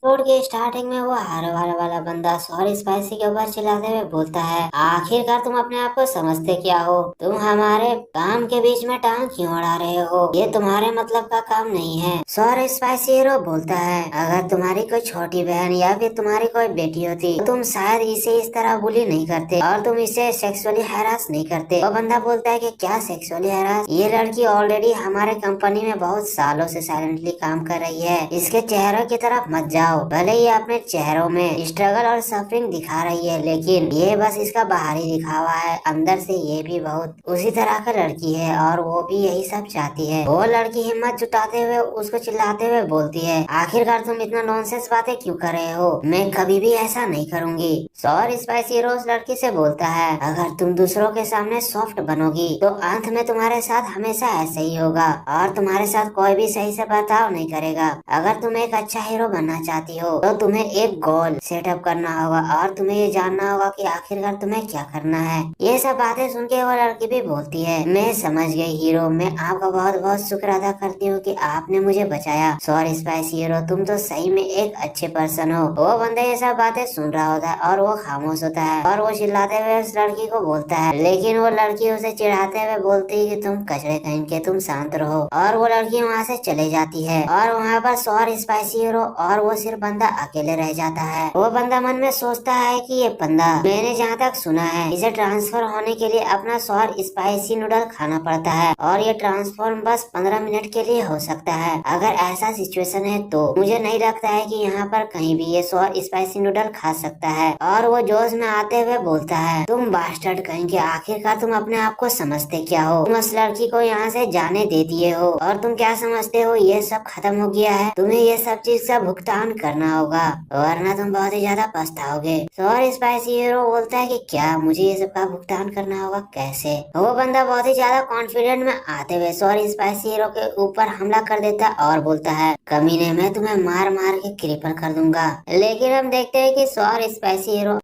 Road के starting में वो हरे वाला वाला बंदा सॉरी स्पाइसी के ऊपर चिल्लाते हुए बोलता है, आखिरकार तुम अपने आप को समझते क्या हो? तुम हमारे काम के बीच में टांग क्यों अड़ा रहे हो? ये तुम्हारे मतलब का काम नहीं है। सॉरी स्पाइसी हीरो बोलता है, अगर तुम्हारी कोई छोटी बहन या फिर तुम्हारी कोई बेटी होती तो तुम शायद इसे इस तरह बुली नहीं करते और तुम इसे सेक्सुअली हैरास नहीं करते। वो बंदा बोलता है कि क्या सेक्सुअली हैरास? ये लड़की ऑलरेडी हमारे कंपनी में बहुत सालों से साइलेंटली काम कर रही है। इसके चेहरों की तरफ मत जाओ। भले ही अपने चेहरों में स्ट्रगल और सफरिंग दिखा रही है, लेकिन ये बस इसका बाहरी दिखावा है। अंदर से ये भी बहुत उसी तरह का लड़की है और वो भी यही सब चाहती है। वो लड़की हिम्मत जुटाते हुए उसको चिल्लाते हुए बोलती है, आखिरकार तुम इतना नॉनसेंस बातें क्यों कर रहे हो? मैं कभी भी ऐसा नहीं करूँगी। सॉरी स्पाइसी रोज लड़की से बोलता है, अगर तुम दूसरों के सामने सॉफ्ट बनोगी तो अंत में तुम्हारे साथ हमेशा ऐसे ही होगा और तुम्हारे साथ कोई भी सही से बर्ताव नहीं करेगा। अगर तुम एक अच्छा हीरो बनना चाहती हो तो तुम्हें एक गोल सेटअप करना होगा और तुम्हें ये जानना होगा कि आखिरकार तुम्हें क्या करना है। ये सब बातें सुन के वो लड़की भी बोलती है, मैं समझ गई हीरो, मैं आपका बहुत बहुत शुक्र अदा करती हूँ कि आपने मुझे बचाया। सॉरी स्पाइसी हीरो, तुम तो सही में एक अच्छे पर्सन हो। वो बंदा ये सब बातें सुन रहा होता है और वो खामोश होता है और वो चिल्लाते हुए उस लड़की को बोलता है, लेकिन वो लड़की उसे चिढ़ाते हुए बोलती है कि तुम कचड़े कहीं के, तुम शांत रहो। और वो लड़की वहाँ से चले जाती है और वहाँ पर सॉरी स्पाइसी हीरो और वो सिर्फ बंदा अकेले रह जाता है। वो बंदा मन में सोचता है कि ये बंदा, मैंने जहाँ तक सुना है, इसे ट्रांसफर होने के लिए अपना सॉरी स्पाइसी नूडल खाना पड़ता है और ये ट्रांसफॉर्म बस 15 मिनट के लिए हो सकता है। अगर ऐसा सिचुएशन है तो मुझे नहीं लगता है कि यहाँ पर कहीं भी ये सॉरी स्पाइसी नूडल खा सकता है। और वो जोश में आते हुए बोलता है, तुम बास्टर्ड कहेंगे, आखिरकार तुम अपने आप को समझते क्या हो? तुम उस लड़की को यहाँ से जाने दे दिए हो और तुम क्या समझते हो ये सब खत्म हो गया है? तुम्हें ये सब चीज का भुगतान करना होगा वरना तुम बहुत ही ज्यादा पछताओगे। सॉरी स्पाइसी हीरो बोलता है कि क्या मुझे ये सब का भुगतान करना होगा, कैसे? वो बंदा बहुत ही ज्यादा कॉन्फिडेंट में आते हुए सॉरी स्पाइसी हीरो के ऊपर हमला कर देता और बोलता है, कमीने, मैं तुम्हें मार मार के क्रिपल कर दूंगा। लेकिन हम देखते हैं कि सॉरी स्पाइसी हीरो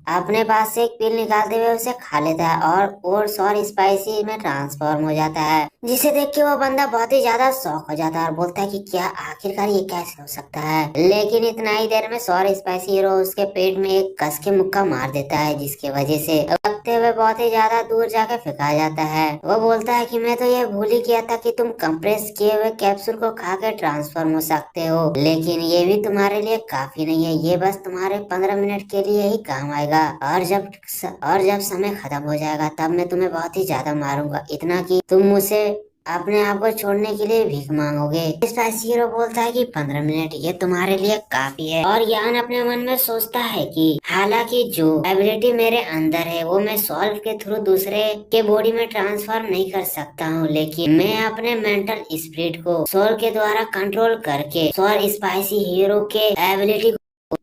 अपने पास से एक पिल निकालते हुए उसे खा लेता है और सॉरी स्पाइसी में ट्रांसफॉर्म हो जाता है, जिसे देख के वो बंदा बहुत ही ज्यादा शॉक हो जाता है और बोलता है कि क्या आखिरकार ये कैसे हो सकता है? लेकिन इतना ही देर में सॉरी स्पाइसी हीरो उसके पेट में एक कस के मुक्का मार देता है, जिसकी वजह से लगते हुए बहुत ही ज्यादा दूर जाकर फेंका जाता है। वो बोलता है कि मैं तो ये भूल ही गया था कि तुम कंप्रेस किए हुए कैप्सूल को खा के ट्रांसफॉर्म हो सकते हो, लेकिन ये भी तुम्हारे लिए काफी नहीं है, ये बस तुम्हारे 15 मिनट के लिए ही काम आएगा और जब समय खत्म हो जाएगा तब मैं तुम्हें बहुत ही ज्यादा मारूंगा, इतना कि तुम मुझसे अपने आप को छोड़ने के लिए भीख मांगोगे। स्पाइसी हीरो बोलता है कि 15 मिनट ये तुम्हारे लिए काफी है। और यान अपने मन में सोचता है कि हालांकि जो एबिलिटी मेरे अंदर है वो मैं सॉल्व के थ्रू दूसरे के बॉडी में ट्रांसफॉर्म नहीं कर सकता हूँ, लेकिन मैं अपने मेंटल स्पिरिट को सोल के द्वारा कंट्रोल करके सॉल स्पाइसी हीरो के एबिलिटी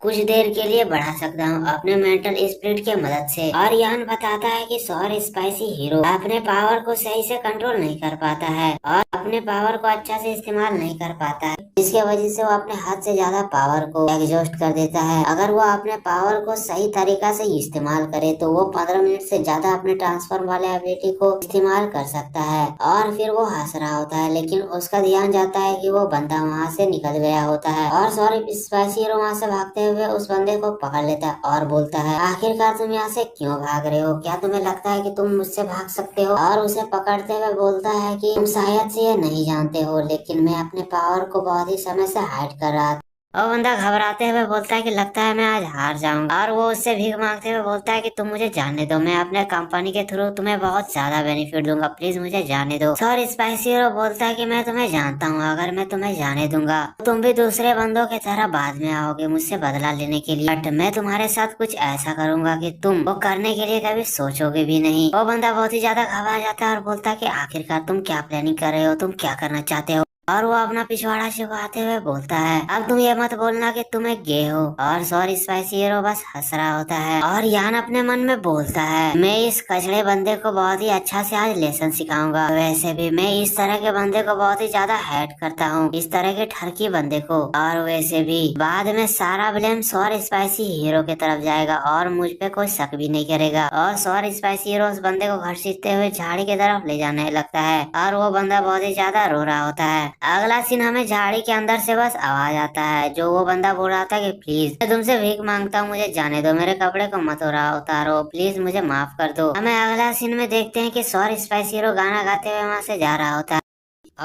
कुछ देर के लिए बढ़ा सकता हूँ अपने मेंटल स्पिरिट के मदद से। और यान बताता है कि सॉरी स्पाइसी हीरो अपने पावर को सही से कंट्रोल नहीं कर पाता है और अपने पावर को अच्छा से इस्तेमाल नहीं कर पाता है, जिसके वजह से वो अपने हाथ से ज्यादा पावर को एग्जॉस्ट कर देता है। अगर वो अपने पावर को सही तरीका से इस्तेमाल करे तो वो 15 मिनट से ज्यादा अपने ट्रांसफॉर्म वाले एबिलिटी को इस्तेमाल कर सकता है। और फिर वो हंस रहा होता है, लेकिन उसका ध्यान जाता है कि वो बंदा वहाँ से निकल गया होता है और सॉरी स्पाइसी हीरो वहाँ से भागते हुए उस बंदे को पकड़ लेता है और बोलता है, आखिरकार तुम यहाँ से क्यों भाग रहे हो? क्या तुम्हें लगता है कि तुम मुझसे भाग सकते हो? और उसे पकड़ते हुए बोलता है कि तुम शायद से ये नहीं जानते हो, लेकिन मैं अपने पावर को बहुत ही समय से हाइड कर रहा था। और बंदा घबराते हुए बोलता है कि लगता है मैं आज हार जाऊंगा और वो उससे भीख मांगते हुए बोलता है कि तुम मुझे जाने दो, मैं अपने कंपनी के थ्रू तुम्हें बहुत ज्यादा बेनिफिट दूंगा, प्लीज मुझे जाने दो। सॉरी स्पाइसी हीरो बोलता है कि मैं तुम्हें जानता हूँ, अगर मैं तुम्हें जाने दूंगा तो तुम भी दूसरे बंदों की तरह बाद में आओगे मुझसे बदला लेने के लिए, बट मैं तुम्हारे साथ कुछ ऐसा करूंगा कि तुम वो करने के लिए कभी सोचोगे भी नहीं। वो बंदा बहुत ही ज्यादा घबरा जाता है और बोलता है कि आखिरकार तुम क्या प्लानिंग कर रहे हो, तुम क्या करना चाहते हो? और वो अपना पिछवाड़ा छुपाते हुए बोलता है, अब तुम ये मत बोलना कि तुम एक गे हो। और सॉरी स्पाइसी हीरो बस हंस रहा होता है और यान अपने मन में बोलता है, मैं इस कचड़े बंदे को बहुत ही अच्छा से आज लेसन सिखाऊंगा। वैसे भी मैं इस तरह के बंदे को बहुत ही ज्यादा हेट करता हूँ, इस तरह के ठरकी बंदे को। और वैसे भी बाद में सारा ब्लेम सॉरी स्पाइसी हीरो की तरफ जाएगा और मुझ पे कोई शक भी नहीं करेगा। और सॉरी स्पाइसी हीरो उस बंदे को घसीटते हुए झाड़ी की तरफ ले जाने लगता है और वो बंदा बहुत ही ज्यादा रो रहा होता है। अगला सीन हमें झाड़ी के अंदर से बस आवाज आता है, जो वो बंदा बोल रहा था कि प्लीज मैं तुमसे भीख मांगता हूँ, मुझे जाने दो, मेरे कपड़े को मत उतारो, प्लीज मुझे माफ कर दो। हमें अगला सीन में देखते हैं कि सॉरी स्पाइसी हीरो गाना गाते हुए वहाँ से जा रहा होता है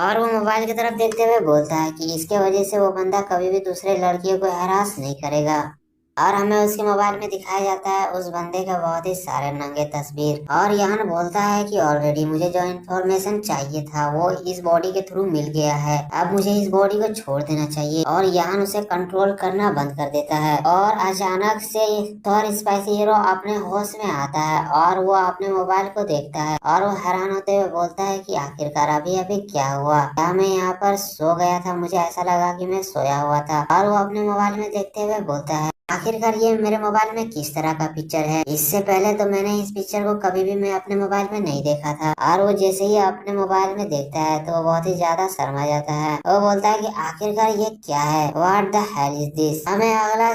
और वो मोबाइल की तरफ देखते हुए बोलता है कि इसके वजह से वो बंदा कभी भी दूसरे लड़कियों को हरास नहीं करेगा। और हमें उसके मोबाइल में दिखाया जाता है उस बंदे का बहुत ही सारे नंगे तस्वीर। और यान बोलता है कि ऑलरेडी मुझे जो इन्फॉर्मेशन चाहिए था वो इस बॉडी के थ्रू मिल गया है, अब मुझे इस बॉडी को छोड़ देना चाहिए। और यान उसे कंट्रोल करना बंद कर देता है और अचानक से थॉर स्पाइसी हीरो अपने होश में आता है और वो अपने मोबाइल को देखता है और वो हैरान होते हुए बोलता है कि आखिरकार अभी अभी क्या हुआ, क्या मैं यहाँ पर सो गया था, मुझे ऐसा लगा कि मैं सोया हुआ था। और वो अपने मोबाइल में देखते हुए बोलता है आखिरकार ये मेरे मोबाइल में किस तरह का पिक्चर है, इससे पहले तो मैंने इस पिक्चर को कभी भी मैं अपने मोबाइल में नहीं देखा था। और वो जैसे ही अपने मोबाइल में देखता है तो वो बहुत ही ज्यादा शर्मा जाता है। वो बोलता है कि आखिरकार ये क्या है, what the hell is this. हमें अगला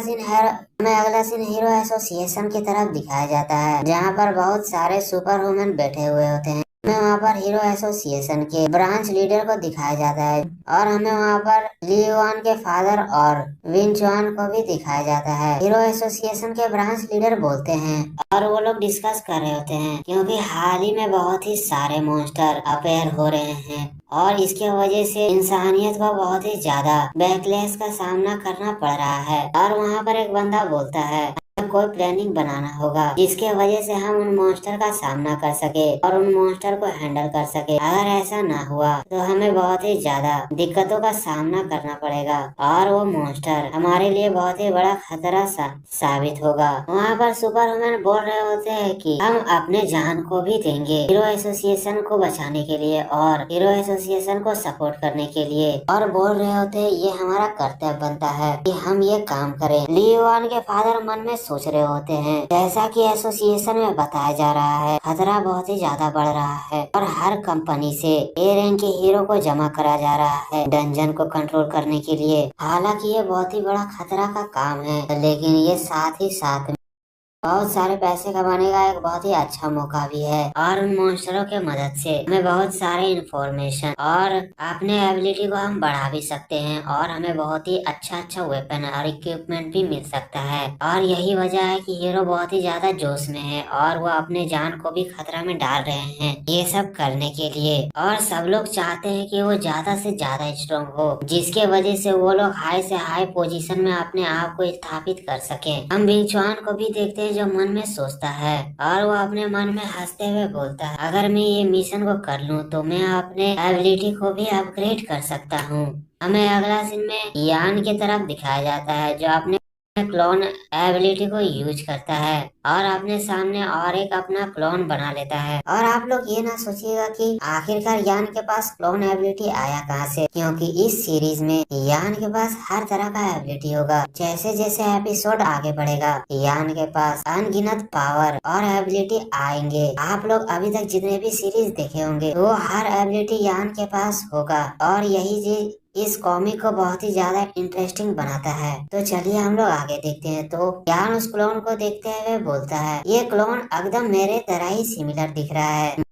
सीन हीरो एसोसिएशन की तरफ दिखाया जाता है, जहाँ पर बहुत सारे सुपर वुमेन बैठे हुए होते हैं। हमें वहाँ पर हीरो एसोसिएशन के ब्रांच लीडर को दिखाया जाता है और हमें वहाँ पर लीवान के फादर और विन चुआन को भी दिखाया जाता है। हीरो एसोसिएशन के ब्रांच लीडर बोलते हैं और वो लोग डिस्कस कर रहे होते हैं क्योंकि हाल ही में बहुत ही सारे मॉन्स्टर अपेयर हो रहे हैं और इसके वजह से इंसानियत को बहुत ही ज्यादा बैकलैश का सामना करना पड़ रहा है। और वहाँ पर एक बंदा बोलता है कोई प्लानिंग बनाना होगा जिसके वजह से हम उन मॉन्स्टर का सामना कर सके और उन मॉन्स्टर को हैंडल कर सके। अगर ऐसा ना हुआ तो हमें बहुत ही ज्यादा दिक्कतों का सामना करना पड़ेगा और वो मॉन्स्टर हमारे लिए बहुत ही बड़ा खतरा साबित होगा। वहाँ पर सुपर वुमेन बोल रहे होते हैं कि हम अपने जान को भी देंगे हीरो एसोसिएशन को बचाने के लिए और हीरो एसोसिएशन को सपोर्ट करने के लिए, और बोल रहे होते हैं ये हमारा कर्तव्य बनता है कि हम ये काम करें। लीवान के फादर मन में सोच रहे होते हैं जैसा कि एसोसिएशन में बताया जा रहा है खतरा बहुत ही ज्यादा बढ़ रहा है और हर कंपनी से ए रैंक के हीरो को जमा करा जा रहा है डंजन को कंट्रोल करने के लिए। हालांकि ये बहुत ही बड़ा खतरा का काम है, लेकिन ये साथ ही साथ बहुत सारे पैसे कमाने का एक बहुत ही अच्छा मौका भी है। और उन मॉन्स्टरों के मदद से हमें बहुत सारे इंफॉर्मेशन और अपने एबिलिटी को हम बढ़ा भी सकते हैं और हमें बहुत ही अच्छा अच्छा वेपन और इक्विपमेंट भी मिल सकता है। और यही वजह है कि हीरो बहुत ही ज्यादा जोश में है और वो अपने जान को भी खतरा में डाल रहे हैं ये सब करने के लिए। और सब लोग चाहते हैं कि वो ज्यादा से ज्यादा स्ट्रॉन्ग हो जिसके वजह से वो लोग हाई से हाई पोजीशन में अपने आप को स्थापित कर सके। हम बिंगचुआन को भी देखते हैं जो मन में सोचता है और वो अपने मन में हंसते हुए बोलता है अगर मैं ये मिशन को कर लूँ तो मैं अपने एबिलिटी को भी अपग्रेड कर सकता हूँ। हमें अगला सीन में यान की तरफ दिखाया जाता है जो अपने क्लोन एबिलिटी को यूज करता है और अपने सामने और एक अपना क्लोन बना लेता है। और आप लोग ये ना सोचिएगा कि आखिरकार यान के पास क्लोन एबिलिटी आया कहाँ से, क्योंकि इस सीरीज में यान के पास हर तरह का एबिलिटी होगा। जैसे जैसे एपिसोड आगे बढ़ेगा यान के पास अनगिनत पावर और एबिलिटी आएंगे। आप लोग अभी तक जितने भी सीरीज देखे होंगे वो हर एबिलिटी यान के पास होगा और यही चीज इस कॉमिक को बहुत ही ज्यादा इंटरेस्टिंग बनाता है। तो चलिए हम लोग आगे देखते हैं। तो यान उस क्लोन को देखते हुए बोलता है ये क्लोन एकदम मेरे तरह ही सिमिलर दिख रहा है,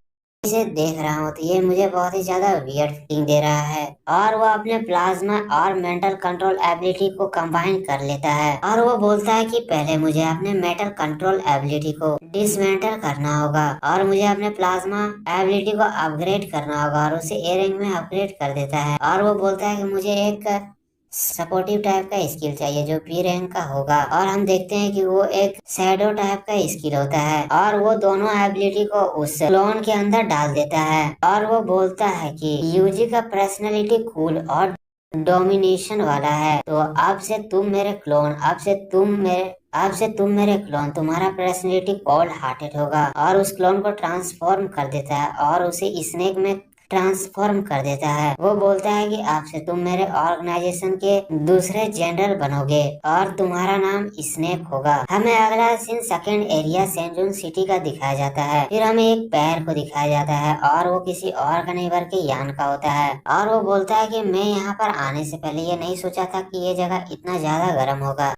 इसे देख रहा हूँ तो ये मुझे बहुत ही ज्यादा वियर्ड फीलिंग दे रहा है। और वो अपने प्लाज्मा और मेंटल कंट्रोल एबिलिटी को कंबाइन कर लेता है और वो बोलता है कि पहले मुझे अपने मेंटल कंट्रोल एबिलिटी को डिसमेंटल करना होगा और मुझे अपने प्लाज्मा एबिलिटी को अपग्रेड करना होगा और उसे ए रैंक में अपग्रेड कर देता है। और वो बोलता है कि मुझे एक सपोर्टिव टाइप का स्किल चाहिए जो बी रैंक का होगा और हम देखते हैं कि वो एक शैडो टाइप का स्किल होता है और वो दोनों एबिलिटी को उस क्लोन के अंदर डाल देता है। और वो बोलता है कि यूजी का पर्सनालिटी कूल और डोमिनेशन वाला है, तो अब से तुम मेरे क्लोन, अब से तुम मेरे क्लोन, तुम्हारा पर्सनालिटी कोल्ड हार्टेड होगा। और उस क्लोन को ट्रांसफॉर्म कर देता है और उसे स्नेक में ट्रांसफॉर्म कर देता है। वो बोलता है कि आपसे तुम मेरे ऑर्गेनाइजेशन के दूसरे जनरल बनोगे और तुम्हारा नाम स्नेक होगा। हमें अगला सीन सेकंड एरिया सेंजून सिटी का दिखाया जाता है। फिर हमें एक पैर को दिखाया जाता है और वो किसी और कनेवर के यान का होता है और वो बोलता है कि मैं यहाँ पर आने से पहले ये नहीं सोचा था कि ये जगह इतना ज्यादा गर्म होगा।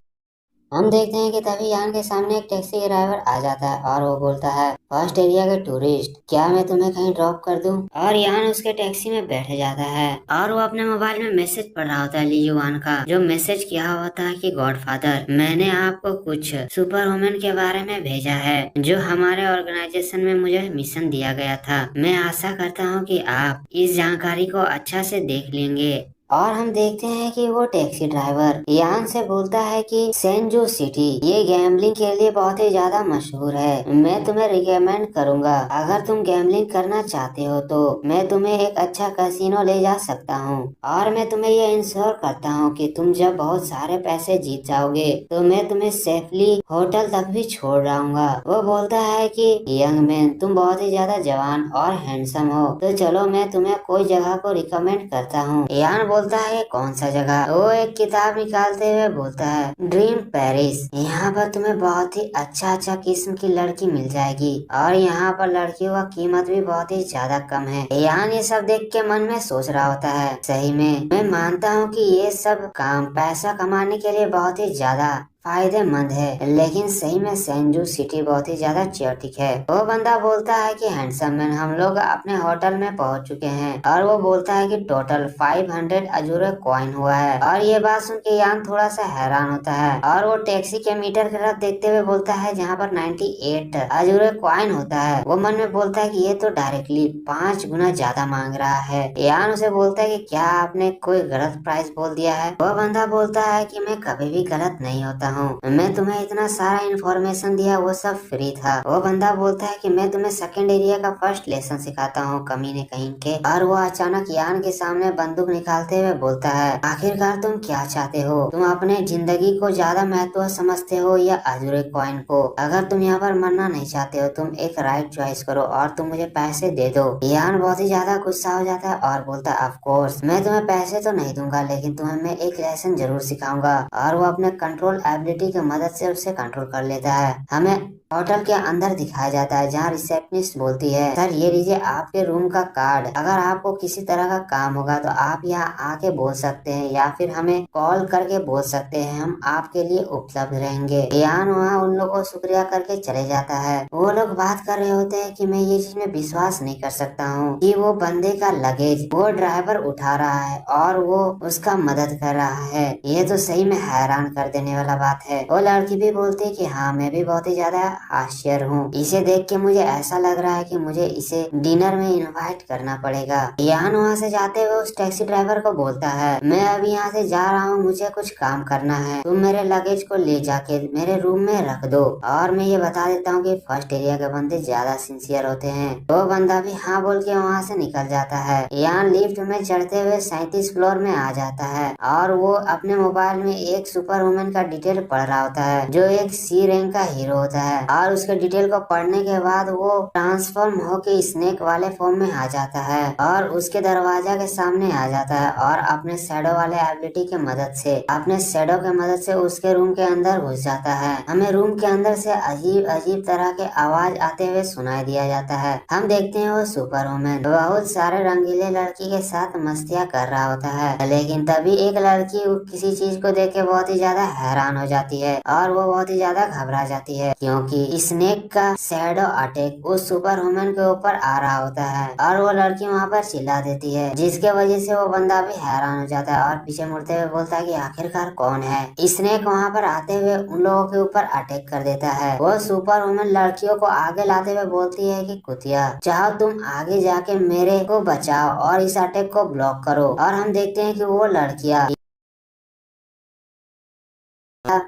हम देखते हैं कि तभी यान के सामने एक टैक्सी ड्राइवर आ जाता है और वो बोलता है, फर्स्ट एरिया के टूरिस्ट, क्या मैं तुम्हें कहीं ड्रॉप कर दूं? और यान उसके टैक्सी में बैठ जाता है और वो अपने मोबाइल में मैसेज पढ़ रहा होता है ली युआन का, जो मैसेज किया होता है कि गॉडफादर, मैंने आपको कुछ सुपर वुमेन के बारे में भेजा है जो हमारे ऑर्गेनाइजेशन में मुझे मिशन दिया गया था। मैं आशा करता हूँ कि आप इस जानकारी को अच्छा से देख लेंगे। और हम देखते हैं कि वो टैक्सी ड्राइवर यान से बोलता है कि सेंजू सिटी ये गैम्बलिंग के लिए बहुत ही ज्यादा मशहूर है। मैं तुम्हें रिकमेंड करूंगा, अगर तुम गैम्बलिंग करना चाहते हो तो मैं तुम्हें एक अच्छा कैसीनो ले जा सकता हूँ और मैं तुम्हें ये इंश्योर करता हूँ कि तुम जब बहुत सारे पैसे जीत जाओगे तो मैं तुम्हें सेफली होटल तक भी छोड़ जाऊंगा। वो बोलता है कि यंग मैन, तुम बहुत ही ज्यादा जवान और हैंडसम हो, तो चलो मैं तुम्हें कोई जगह को रिकमेंड करता हूँ। यान बोलता है कौन सा जगह? वो एक किताब निकालते हुए बोलता है ड्रीम पेरिस, यहाँ पर तुम्हें बहुत ही अच्छा अच्छा किस्म की लड़की मिल जाएगी और यहाँ पर लड़कियों का कीमत भी बहुत ही ज्यादा कम है। यान ये सब देख के मन में सोच रहा होता है, सही में मैं मानता हूँ कि ये सब काम पैसा कमाने के लिए बहुत ही ज्यादा फायदेमंद है, लेकिन सही में सेंजू सिटी बहुत ही ज्यादा चौटिक है। वो बंदा बोलता है कि हैंडसम मैन, हम लोग अपने होटल में पहुंच चुके हैं और वो बोलता है कि टोटल 500 अजूरे कॉइन हुआ है। और ये बात सुन के यान थोड़ा सा हैरान होता है और वो टैक्सी के मीटर की तरफ देखते हुए बोलता है जहाँ पर 98 अजूरे कॉइन होता है। वो मन में बोलता है कि ये तो डायरेक्टली 5 गुना ज्यादा मांग रहा है। यान उसे बोलता है कि क्या आपने कोई गलत प्राइस बोल दिया है? वो बंदा बोलता है कि मैं कभी भी गलत नहीं होता हूँ, मैं तुम्हें इतना सारा इन्फॉर्मेशन दिया वो सब फ्री था। वो बंदा बोलता है कि मैं तुम्हें सेकंड एरिया का फर्स्ट लेसन सिखाता हूँ कमीने कहीं के। और वो अचानक यान के सामने बंदूक निकालते हुए बोलता है, आखिरकार तुम क्या चाहते हो? तुम अपने जिंदगी को ज्यादा महत्व समझते हो या अजूरे कॉइन को? अगर तुम यहाँ पर मरना नहीं चाहते हो तुम एक राइट चॉइस करो और तुम मुझे पैसे दे दो। यान बहुत ही ज्यादा गुस्सा हो जाता है और बोलता है, ऑफ कोर्स मैं तुम्हें पैसे तो नहीं दूंगा, लेकिन तुम्हें मैं एक लेसन जरूर सिखाऊंगा। और वो अपने कंट्रोल एबिलिटी की मदद से उसे कंट्रोल कर लेता है। हमें होटल के अंदर दिखाया जाता है जहाँ रिसेप्शनिस्ट बोलती है, सर ये लीजिए आपके रूम का कार्ड, अगर आपको किसी तरह का काम होगा तो आप यहाँ आके बोल सकते हैं या फिर हमें कॉल करके बोल सकते हैं, हम आपके लिए उपलब्ध रहेंगे। यान वहाँ उन लोगों को शुक्रिया करके चले जाता है। वो लोग बात कर रहे होते हैं कि मैं ये चीज में विश्वास नहीं कर सकता हूँ कि वो बंदे का लगेज वो ड्राइवर उठा रहा है और वो उसका मदद कर रहा है। ये तो सही में हैरान कर देने वाला बात है। वो लड़की भी बोलती है कि हाँ मैं भी बहुत ही ज्यादा आश्चर्य हूँ, इसे देख के मुझे ऐसा लग रहा है कि मुझे इसे डिनर में इनवाइट करना पड़ेगा। यान वहाँ से जाते हुए उस टैक्सी ड्राइवर को बोलता है, मैं अभी यहाँ से जा रहा हूँ, मुझे कुछ काम करना है, तुम मेरे लगेज को ले जाके मेरे रूम में रख दो। और मैं ये बता देता हूँ कि फर्स्ट एरिया के बंदे ज्यादा सिंसियर होते हैं। वो बंदा भी हाँ बोल के वहाँ से निकल जाता है। यान लिफ्ट में चढ़ते हुए 37 फ्लोर में आ जाता है और वो अपने मोबाइल में एक सुपर वुमन का डिटेल पढ़ रहा होता है जो एक सी रैंक का हीरो होता है। और उसके डिटेल को पढ़ने के बाद वो ट्रांसफॉर्म होके स्नेक वाले फॉर्म में आ जाता है और उसके दरवाजा के सामने आ जाता है और अपने शैडो वाले एबिलिटी की मदद से अपने शैडो की मदद से उसके रूम के अंदर घुस जाता है। हमें रूम के अंदर से अजीब अजीब तरह के आवाज आते हुए सुनाई दिया जाता है। हम देखते हैं वो सुपर वुमन बहुत सारे रंगीले लड़की के साथ मस्तियाँ कर रहा होता है, लेकिन तभी एक लड़की किसी चीज को देख के बहुत ही ज्यादा हैरान हो जाती है और वो बहुत ही ज्यादा घबरा जाती है क्योंकि स्नेक का शैडो अटैक उस सुपर वुमन के ऊपर आ रहा होता है और वो लड़की वहाँ पर चिल्ला देती है, जिसके वजह से वो बंदा भी हैरान हो जाता है और पीछे मुड़ते हुए बोलता है कि आखिरकार कौन है। स्नेक वहाँ पर आते हुए उन लोगों के ऊपर अटैक कर देता है। वो सुपर वुमन लड़कियों को आगे लाते हुए बोलती है कि कुतिया, चाहो तुम आगे जाके मेरे को बचाओ और इस अटैक को ब्लॉक करो। और हम देखते हैं कि वो लड़कियां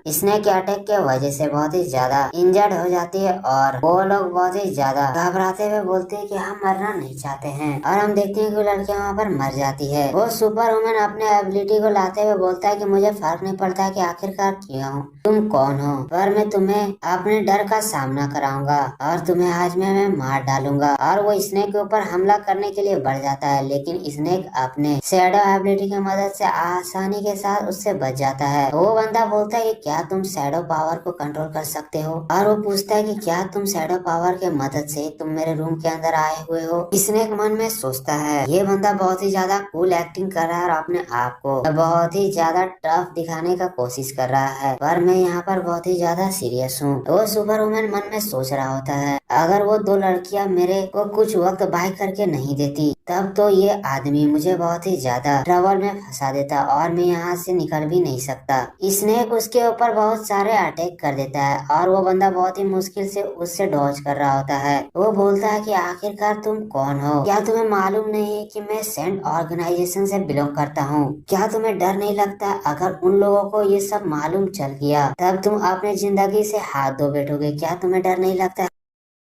स्नेक के अटैक के वजह से बहुत ही ज्यादा इंजर्ड हो जाती है और वो लोग बहुत ही ज्यादा घबराते हुए बोलते हैं कि हम मरना नहीं चाहते हैं। और हम देखते हैं कि लड़कियां वहाँ पर मर जाती है। वो सुपर वुमन अपने एबिलिटी को लाते हुए बोलता है कि मुझे फर्क नहीं पड़ता है कि आखिरकार क्यों हूँ, तुम कौन हो, पर मैं तुम्हें अपने डर का सामना कराऊंगा और तुम्हें आज मैं मार डालूंगा। और वो स्नेक के ऊपर हमला करने के लिए बढ़ जाता है, लेकिन स्नेक अपने शैडो एबिलिटी की मदद से आसानी के साथ उससे बच जाता है। वो बंदा बोलता है कि क्या तुम शैडो पावर को कंट्रोल कर सकते हो? और वो पूछता है कि क्या तुम शैडो पावर के मदद से तुम मेरे रूम के अंदर आए हुए हो? स्नेक मन में सोचता है ये बंदा बहुत ही ज्यादा कूल एक्टिंग कर रहा है और अपने आप को बहुत ही ज्यादा टफ दिखाने का कोशिश कर रहा है, पर मैं यहाँ पर बहुत ही ज्यादा सीरियस हूँ। वो सुपर वुमन मन में सोच रहा होता है, अगर वो दो लड़कियां मेरे को कुछ वक्त बाय करके नहीं देती तब तो ये आदमी मुझे बहुत ही ज्यादा ट्रबल में फंसा देता और मैं यहाँ से निकल भी नहीं सकता। स्नेक उसके ऊपर बहुत सारे अटैक कर देता है और वो बंदा बहुत ही मुश्किल से उससे डॉज कर रहा होता है। वो बोलता है कि आखिरकार तुम कौन हो? क्या तुम्हें मालूम नहीं है कि मैं सेंट ऑर्गेनाइजेशन से बिलोंग करता हूँ? क्या तुम्हें डर नहीं लगता? अगर उन लोगों को ये सब मालूम चल गया तब तुम अपने जिंदगी से हाथ धो बैठोगे। क्या तुम्हें डर नहीं लगता?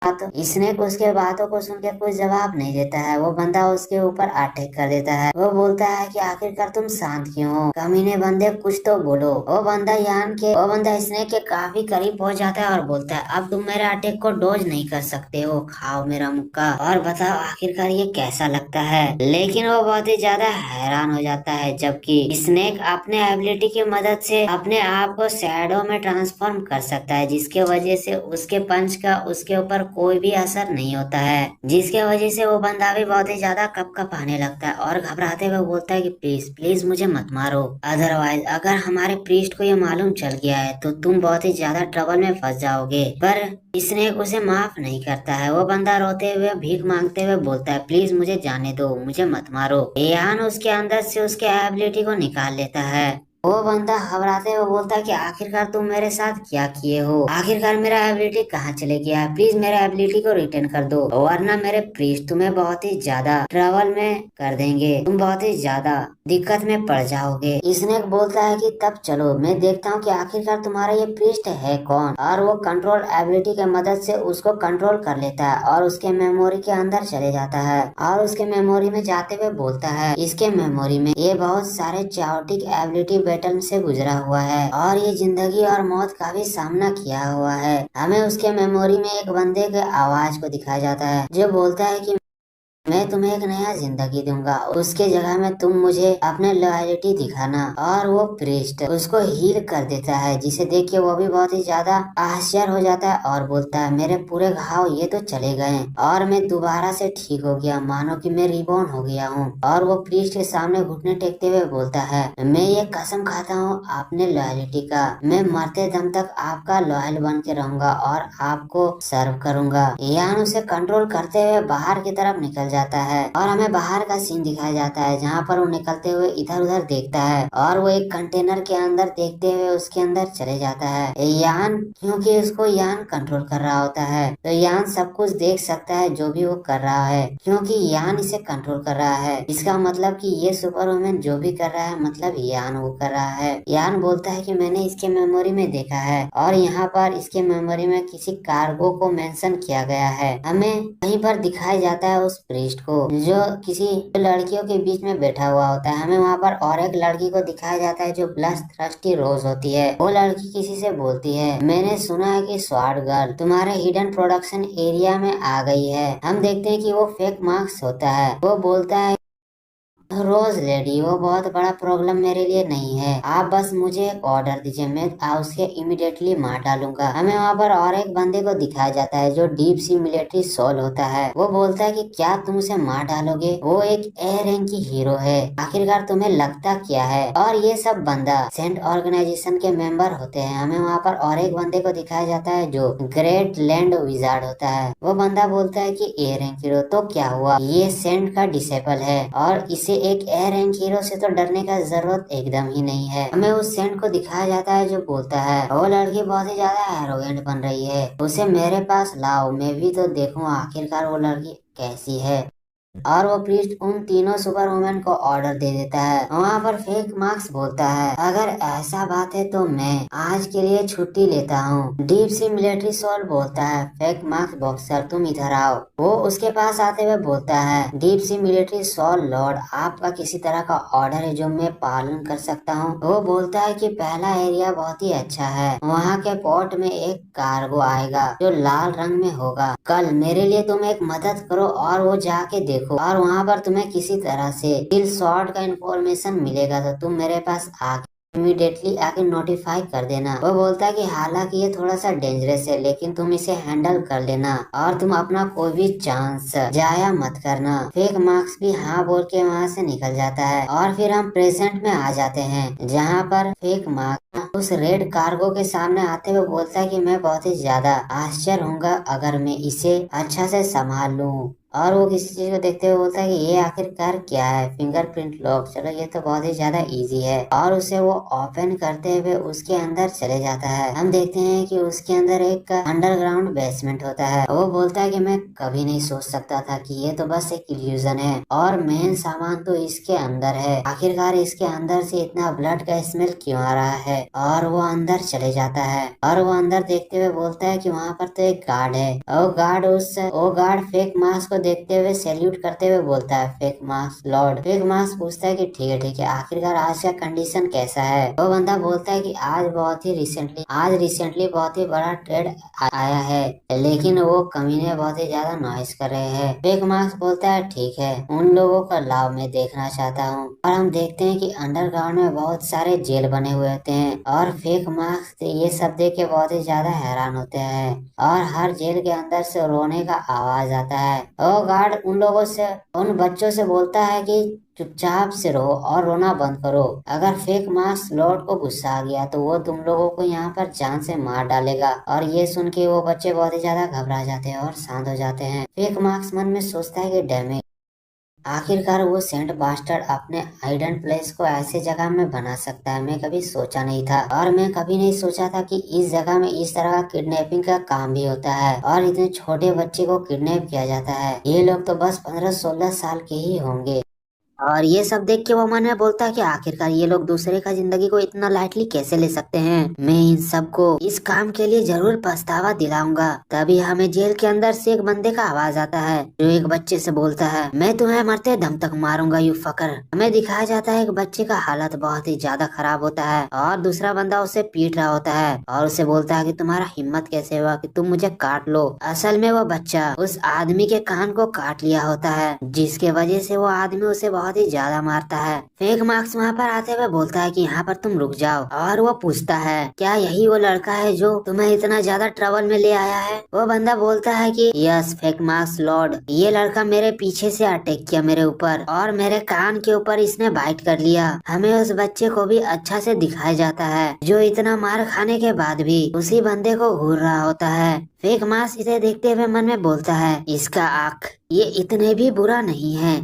तो स्नेक उसके बातों को सुन के कुछ जवाब नहीं देता है। वो बंदा उसके ऊपर अटैक कर देता है। वो बोलता है कि आखिरकार तुम शांत क्यों हो? कमीने बंदे कुछ तो बोलो। वो बंदा स्नेक के काफी करीब पहुंच जाता है और बोलता है, अब तुम मेरे अटैक को डॉज नहीं कर सकते हो। खाओ मेरा मुक्का और बताओ आखिरकार ये कैसा लगता है। लेकिन वो बहुत ही ज्यादा हैरान हो जाता है, जबकि स्नेक अपने एबिलिटी की मदद से अपने आप को शैडो में ट्रांसफॉर्म कर सकता है, जिसके वजह से उसके पंच का उसके ऊपर कोई भी असर नहीं होता है। जिसके वजह से वो बंदा भी बहुत ही ज्यादा कपकपाने लगता है और घबराते हुए बोलता है कि प्लीज प्लीज मुझे मत मारो, अदरवाइज अगर हमारे प्रीस्ट को ये मालूम चल गया है तो तुम बहुत ही ज्यादा ट्रबल में फंस जाओगे। पर स्नेक उसे माफ नहीं करता है। वो बंदा रोते हुए भीख मांगते हुए बोलता है, प्लीज मुझे जाने दो, मुझे मत मारो। यान उसके अंदर से उसके एबिलिटी को निकाल लेता है। वो बंदा घबराते हुए बोलता है कि आखिरकार तुम मेरे साथ क्या किए हो? आखिरकार मेरा एबिलिटी कहाँ चले गया है? प्लीज मेरे एबिलिटी को रिटर्न कर दो, वरना मेरे प्रीस्ट तुम्हें बहुत ही ज्यादा ट्रबल में कर देंगे। तुम बहुत ही ज्यादा दिक्कत में पड़ जाओगे। स्नेक बोलता है कि तब चलो मैं देखता हूँ कि आखिरकार तुम्हारा ये प्रीस्ट है कौन। और वो कंट्रोल एबिलिटी की मदद से उसको कंट्रोल कर लेता है और उसके मेमोरी के अंदर चले जाता है और उसके मेमोरी में जाते हुए बोलता है, इसके मेमोरी में ये बहुत सारे चाओटिक एबिलिटी बैटल से गुजरा हुआ है और ये जिंदगी और मौत का भी सामना किया हुआ है। हमें उसके मेमोरी में एक बंदे के आवाज को दिखाया जाता है जो बोलता है कि मैं तुम्हें एक नया जिंदगी दूंगा, उसके जगह में तुम मुझे अपने लॉयल्टी दिखाना। और वो प्रीस्ट उसको हील कर देता है, जिसे देख के वो भी बहुत ही ज्यादा आश्चर्य हो जाता है और बोलता है, मेरे पूरे घाव ये तो चले गए और मैं दोबारा से ठीक हो गया, मानो कि मैं रिबॉर्न हो गया हूँ। और वो प्रीस्ट के सामने घुटने टेकते हुए बोलता है, मैं ये कसम खाता हूँ अपने लॉयल्टी का, मैं मरते दम तक आपका लॉयल बन के रहूंगा और आपको सर्व करूंगा। यान उसे कंट्रोल करते हुए बाहर की तरफ निकल जाता है और हमें बाहर का सीन दिखाया जाता है जहाँ पर वो निकलते हुए इधर उधर देखता है और वो एक कंटेनर के अंदर देखते हुए उसके अंदर चले जाता है। यान क्योंकि उसको यान कंट्रोल कर रहा होता है तो यान सब कुछ देख सकता है जो भी वो कर रहा है, क्योंकि यान इसे कंट्रोल कर रहा है। इसका मतलब कि ये सुपर वुमन जो भी कर रहा है मतलब यान वो कर रहा है। यान बोलता है कि मैंने इसके मेमोरी में देखा है और यहाँ पर इसके मेमोरी में किसी कार्गो को मेंशन किया गया है। हमें कहीं पर दिखाया जाता है उस प्रीस्ट को जो किसी लड़कियों के बीच में बैठा हुआ होता है। हमें वहाँ पर और एक लड़की को दिखाया जाता है जो ब्लश थ्रस्टी रोज होती है। वो लड़की किसी से बोलती है, मैंने सुना है कि स्वाड गर्ल तुम्हारे हिडन प्रोडक्शन एरिया में आ गई है। हम देखते हैं कि वो फेक मार्क्स होता है। वो बोलता है, रोज लेडी वो बहुत बड़ा प्रॉब्लम मेरे लिए नहीं है, आप बस मुझे एक ऑर्डर दीजिए, मैं उसके इमीडिएटली मार डालूंगा। हमें वहाँ पर और एक बंदे को दिखाया जाता है जो डीप सी मिलिट्री सोल होता है। वो बोलता है कि क्या तुम उसे मार डालोगे? वो एक ए रैंक की हीरो है, आखिरकार तुम्हें लगता क्या है? और ये सब बंदा सेंट ऑर्गेनाइजेशन के मेंबर होते हैं। हमें वहाँ पर और एक बंदे को दिखाया जाता है जो ग्रेट लैंड विजार्ड होता है। वो बंदा बोलता है कि ए रैंक हीरो तो क्या हुआ, ये सेंट का डिसेबल है और इसे एक ए रैंक हीरो से तो डरने का जरूरत एकदम ही नहीं है। हमें उस सेंट को दिखाया जाता है जो बोलता है, वो लड़की बहुत ही ज्यादा एरोगेंट बन रही है, उसे मेरे पास लाओ, मैं भी तो देखूं आखिरकार वो लड़की कैसी है। और वो प्रीस्ट उन तीनों सुपर वुमेन को ऑर्डर दे देता है। वहाँ पर फेक मार्क्स बोलता है, अगर ऐसा बात है तो मैं आज के लिए छुट्टी लेता हूँ। डीप सी मिलिट्री सोल बोलता है, फेक मार्क्स बॉक्सर तुम इधर आओ। वो उसके पास आते हुए बोलता है, deep sea military soul lord आपका किसी तरह का ऑर्डर है जो मैं पालन कर सकता हूँ? वो बोलता है कि पहला एरिया बहुत ही अच्छा है, वहाँ के पोर्ट में एक कार्गो आएगा जो लाल रंग में होगा। कल मेरे लिए तुम एक मदद करो और वो जाके देखो और वहाँ पर तुम्हें किसी तरह से किल शॉट का इंफॉर्मेशन मिलेगा तो तुम मेरे पास आ इमीडिएटली आके नोटिफाई कर देना। वो बोलता है कि हालांकि ये थोड़ा सा डेंजरस है लेकिन तुम इसे हैंडल कर लेना और तुम अपना कोई भी चांस जाया मत करना। फेक मार्क्स भी हाँ बोल के वहाँ से निकल जाता है और फिर हम प्रेजेंट में आ जाते हैं जहाँ पर फेक मार्क्स उस रेड कार्गो के सामने आते हुए बोलता है कि मैं बहुत ही ज्यादा आश्चर्य होऊंगा अगर मैं इसे अच्छा से संभाल लूं। और वो किसी चीज को देखते हुए बोलता है कि ये आखिरकार क्या है, फिंगरप्रिंट लॉक, चलो ये तो बहुत ही ज्यादा इजी है। और उसे वो ओपन करते हुए उसके अंदर चले जाता है। हम देखते हैं कि उसके अंदर एक अंडरग्राउंड बेसमेंट होता है। वो बोलता है कि मैं कभी नहीं सोच सकता था कि ये तो बस एक इल्यूजन है और मेन सामान तो इसके अंदर है। आखिरकार इसके अंदर से इतना ब्लड का स्मेल क्यों आ रहा है। और वो अंदर चले जाता है और वो अंदर देखते हुए बोलता है कि वहाँ पर तो एक गार्ड है। वो गार्ड फेक मास्क को देखते हुए सैल्यूट करते हुए बोलता है, fake mask Lord. Fake mask पूछता है कि ठीक है आखिरकार आज का कंडीशन कैसा है। वो बंदा बोलता है कि आज रिसेंटली बहुत ही बड़ा ट्रेड आया है लेकिन वो कमीने बहुत ही ज्यादा नॉइस कर रहे हैं। फेक मास्क बोलता है ठीक है, उन लोगों का लाभ मैं देखना चाहता हूँ। और हम देखते हैं कि अंडरग्राउंड में बहुत सारे जेल बने हुए होते हैं और फेक मास्क ये सब देख के बहुत ही ज्यादा हैरान होते हैं और हर जेल के अंदर से रोने का आवाज आता है। वो गार्ड उन बच्चों से बोलता है कि चुपचाप से रहो और रोना बंद करो। अगर फेक मास्क लॉर्ड को गुस्सा आ गया तो वो तुम लोगों को यहाँ पर जान से मार डालेगा। और ये सुन के वो बच्चे बहुत ही ज्यादा घबरा जाते हैं और शांत हो जाते हैं। फेक मास्क मन में सोचता है कि डैमेज, आखिरकार वो सेंट बास्टर्ड अपने आइडन प्लेस को ऐसे जगह में बना सकता है, मैं कभी सोचा नहीं था। और मैं कभी नहीं सोचा था कि इस जगह में इस तरह का किडनैपिंग का काम भी होता है और इतने छोटे बच्चे को किडनैप किया जाता है। ये लोग तो बस 15-16 साल के ही होंगे। और ये सब देख के वो मन में बोलता है कि आखिरकार ये लोग दूसरे का जिंदगी को इतना लाइटली कैसे ले सकते हैं। मैं इन सबको इस काम के लिए जरूर पछतावा दिलाऊंगा। तभी हमें जेल के अंदर से एक बंदे का आवाज आता है जो एक बच्चे से बोलता है, मैं तुम्हें मरते दम तक मारूंगा यू फकर। हमें दिखाया जाता है एक बच्चे का हालत बहुत ही ज्यादा खराब होता है और दूसरा बंदा उसे पीट रहा होता है और उसे बोलता है कि तुम्हारा हिम्मत कैसे हुआ कि तुम मुझे काट लो। असल में वो बच्चा उस आदमी के कान को काट लिया होता है जिसके वजह से वो आदमी उसे बहुत ही ज्यादा मारता है। फेक मार्क्स वहाँ पर आते हुए बोलता है कि यहाँ पर तुम रुक जाओ और वो पूछता है क्या यही वो लड़का है जो तुम्हें इतना ज्यादा ट्रबल में ले आया है। वो बंदा बोलता है कि यस फेक मार्क्स लॉर्ड, ये लड़का मेरे पीछे से अटैक किया मेरे ऊपर और मेरे कान के ऊपर इसने बाइट कर लिया। हमें उस बच्चे को भी अच्छा से दिखाया जाता है जो इतना मार खाने के बाद भी उसी बंदे को घूर रहा होता है। फेक मार्क्स इसे देखते हुए मन में बोलता है इसका आँख ये इतने भी बुरा नहीं है।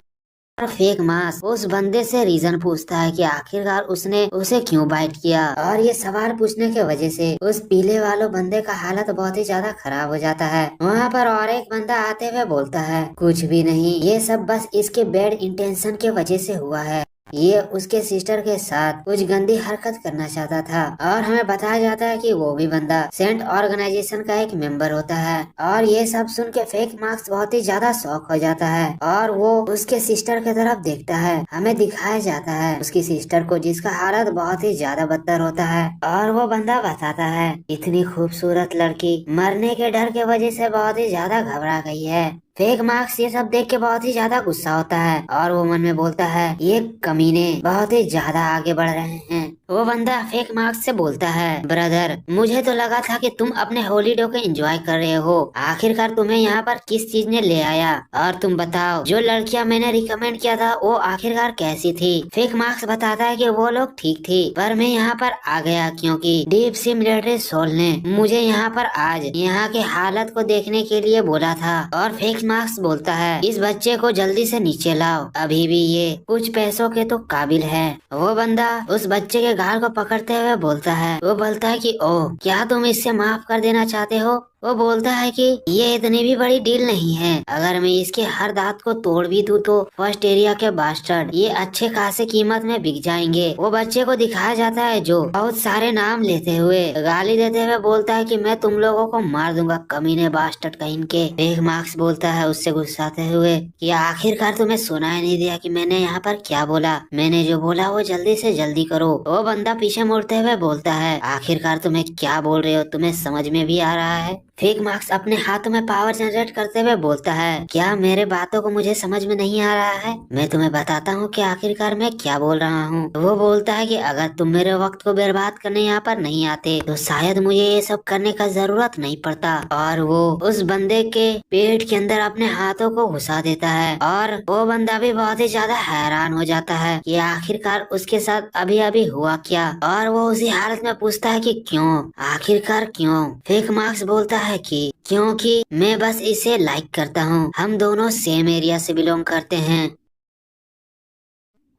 और फेक मास्क उस बंदे से रीजन पूछता है कि आखिरकार उसने उसे क्यों बाइट किया। और ये सवाल पूछने के वजह से उस पीले वाले बंदे का हालत बहुत ही ज्यादा खराब हो जाता है। वहाँ पर और एक बंदा आते हुए बोलता है कुछ भी नहीं, ये सब बस इसके बैड इंटेंशन के वजह से हुआ है। ये उसके सिस्टर के साथ कुछ गंदी हरकत करना चाहता था। और हमें बताया जाता है कि वो भी बंदा सेंट ऑर्गेनाइजेशन का एक मेंबर होता है। और ये सब सुन के फेक मार्क्स बहुत ही ज्यादा शॉक हो जाता है और वो उसके सिस्टर की तरफ देखता है। हमें दिखाया जाता है उसकी सिस्टर को जिसका हालत बहुत ही ज्यादा बदतर होता है। और वो बंदा बताता है इतनी खूबसूरत लड़की मरने के डर के वजह से बहुत ही ज्यादा घबरा गई है। फेक मार्क्स ये सब देख के बहुत ही ज्यादा गुस्सा होता है और वो मन में बोलता है ये कमीने बहुत ही ज्यादा आगे बढ़ रहे हैं। वो बंदा फेक मार्क्स से बोलता है ब्रदर, मुझे तो लगा था कि तुम अपने हॉलीडे को एंजॉय कर रहे हो, आखिरकार तुम्हें यहाँ पर किस चीज ने ले आया। और तुम बताओ जो लड़कियाँ मैंने रिकमेंड किया था वो आखिरकार कैसी थी। फेक मार्क्स बताता है कि वो लोग ठीक थी पर मैं यहाँ पर आ गया क्योंकि डीप सी मिलिट्री सोल ने मुझे यहाँ पर आज यहाँ के हालत को देखने के लिए बोला था। और फेक मार्क्स बोलता है इस बच्चे को जल्दी से नीचे लाओ, अभी भी ये कुछ पैसों के तो काबिल है। वो बंदा उस बच्चे के गाल को पकड़ते हुए बोलता है कि ओह क्या तुम इससे माफ कर देना चाहते हो। वो बोलता है कि ये इतनी भी बड़ी डील नहीं है, अगर मैं इसके हर दांत को तोड़ भी दूं तो फर्स्ट एरिया के बास्टर्ड ये अच्छे खासे कीमत में बिक जाएंगे। वो बच्चे को दिखाया जाता है जो बहुत सारे नाम लेते हुए गाली देते हुए बोलता है कि मैं तुम लोगों को मार दूंगा कमीने बास्टर्ड कहीं के। फेक मार्क्स बोलता है उससे गुस्साते हुए कि आखिरकार तुम्हें सुनाई नहीं दिया कि मैंने यहाँ पर क्या बोला, मैंने जो बोला वो जल्दी से जल्दी करो। वो बंदा पीछे मुड़ते हुए बोलता है आखिरकार तुम्हें क्या बोल रहे हो, तुम्हें समझ में भी आ रहा है। फेक मार्क्स अपने हाथों में पावर जनरेट करते हुए बोलता है, क्या मेरे बातों को मुझे समझ में नहीं आ रहा है? मैं तुम्हें बताता हूँ कि आखिरकार मैं क्या बोल रहा हूँ। वो बोलता है कि अगर तुम मेरे वक्त को बर्बाद करने यहाँ पर नहीं आते तो शायद मुझे ये सब करने का जरूरत नहीं पड़ता। और वो उस बंदे के पेट के अंदर अपने हाथों को घुसा देता है और वो बंदा भी बहुत ही ज्यादा हैरान हो जाता है कि आखिरकार उसके साथ अभी अभी हुआ क्या। और वो उसी हालत में पूछता है कि क्यों, आखिरकार क्यों? फेक मार्क्स बोलता है कि क्योंकि मैं बस इसे लाइक करता हूँ, हम दोनों सेम एरिया से बिलोंग करते हैं।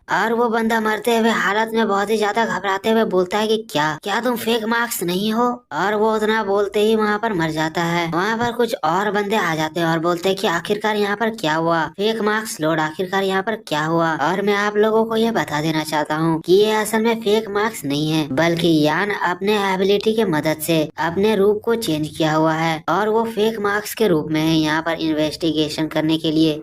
और वो बंदा मरते हुए हालत में बहुत ही ज्यादा घबराते हुए बोलता है कि क्या क्या तुम फेक मार्क्स नहीं हो? और वो उतना बोलते ही वहाँ पर मर जाता है। वहाँ पर कुछ और बंदे आ जाते हैं और बोलते हैं कि आखिरकार यहाँ पर क्या हुआ? फेक मार्क्स लॉर्ड, आखिरकार यहाँ पर क्या हुआ? और मैं आप लोगों को ये बता देना चाहता हूँ कि ये असल में फेक मार्क्स नहीं है, बल्कि यान अपने एबिलिटी के मदद से अपने रूप को चेंज किया हुआ है और वो फेक मार्क्स के रूप में है यहाँ पर इन्वेस्टिगेशन करने के लिए।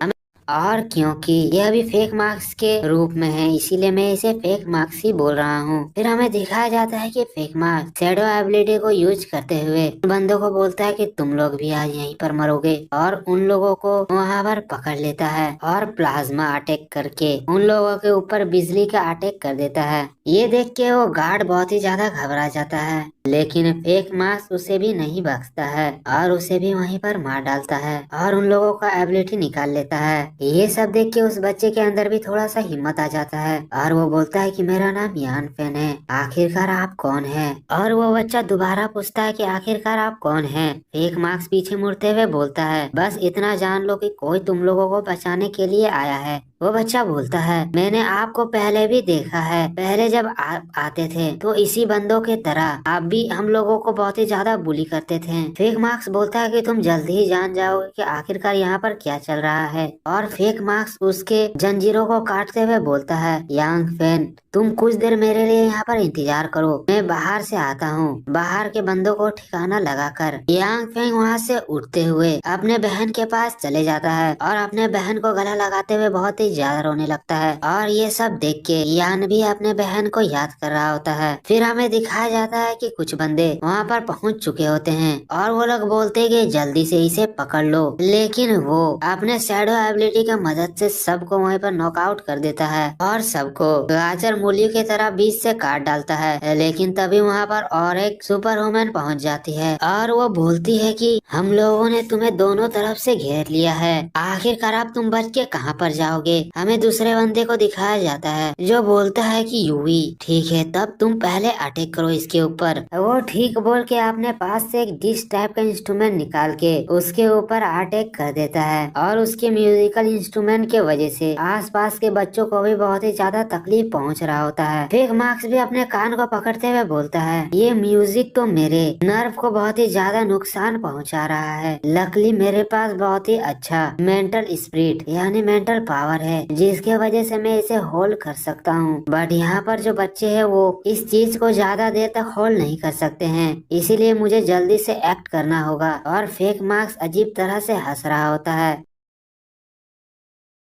और क्योंकि यह भी फेक मार्क्स के रूप में है इसीलिए मैं इसे फेक मार्क्स ही बोल रहा हूँ। फिर हमें दिखाया जाता है कि फेक मार्क्स शैडो एबिलिटी को यूज करते हुए उन बंदों को बोलता है कि तुम लोग भी आज यहीं पर मरोगे, और उन लोगों को वहाँ पर पकड़ लेता है और प्लाज्मा अटैक करके उन लोगों के ऊपर बिजली का अटैक कर देता है। ये देख के वो गार्ड बहुत ही ज्यादा घबरा जाता है, लेकिन फेक मार्क्स उसे भी नहीं बख्शता है और उसे भी वहीं पर मार डालता है और उन लोगों का एबिलिटी निकाल लेता है। ये सब देख के उस बच्चे के अंदर भी थोड़ा सा हिम्मत आ जाता है और वो बोलता है कि मेरा नाम यान फेन है, आखिरकार आप कौन हैं? और वो बच्चा दोबारा पूछता है कि आखिरकार आप कौन हैं? फेक मार्क्स पीछे मुड़ते हुए बोलता है, बस इतना जान लो कि कोई तुम लोगों को बचाने के लिए आया है। वो बच्चा बोलता है, मैंने आपको पहले भी देखा है, पहले जब आप आते थे तो इसी बंदों के तरह आप भी हम लोगों को बहुत ही ज्यादा बुली करते थे। फेक मार्क्स बोलता है कि तुम जल्दी ही जान जाओगे कि आखिरकार यहाँ पर क्या चल रहा है। और फेक मार्क्स उसके जंजीरों को काटते हुए बोलता है, यांग फैन तुम कुछ देर मेरे लिए यहाँ पर इंतजार करो, मैं बाहर से आता हूँ। बाहर के बंदों को ठिकाना लगाकर यांग फेंग वहाँ से उठते हुए अपने बहन के पास चले जाता है और अपने बहन को गला लगाते हुए बहुत ही ज्यादा रोने लगता है। और ये सब देख के यान भी अपने बहन को याद कर रहा होता है। फिर हमें दिखाया जाता है कि कुछ बंदे वहाँ पर पहुँच चुके होते हैं और वो लोग बोलते हैं कि जल्दी से इसे पकड़ लो, लेकिन वो अपने शैडो एबिलिटी की मदद से सबको वहीं पर नॉकआउट कर देता है और सबको गाजर मूली की तरह बीच से काट डालता है। लेकिन तभी वहाँ पर और एक सुपर वुमन पहुँच जाती है और वो बोलती है कि हम लोगों ने तुम्हें दोनों तरफ से घेर लिया है, आखिरकार अब तुम बच के कहाँ पर जाओगे? हमें दूसरे बंदे को दिखाया जाता है जो बोलता है कि यूवी ठीक है, तब तुम पहले अटैक करो इसके ऊपर। वो ठीक बोल के अपने पास से एक डिश टाइप का इंस्ट्रूमेंट निकाल के उसके ऊपर अटैक कर देता है और उसके म्यूजिकल इंस्ट्रूमेंट के वजह से आसपास के बच्चों को भी बहुत ही ज्यादा तकलीफ पहुंच रहा होता है। फेक मार्क्स भी अपने कान को पकड़ते हुए बोलता है, ये म्यूजिक तो मेरे नर्व को बहुत ही ज्यादा नुकसान पहुंचा रहा है, लकली मेरे पास बहुत ही अच्छा मेंटल स्पिरिट यानी मेंटल पावर है जिसके वजह से मैं इसे होल्ड कर सकता हूँ। बट यहाँ पर जो बच्चे हैं वो इस चीज को ज्यादा देर तक होल्ड नहीं कर सकते हैं, इसीलिए मुझे जल्दी से एक्ट करना होगा। और फेक मार्क्स अजीब तरह से हंस रहा होता है।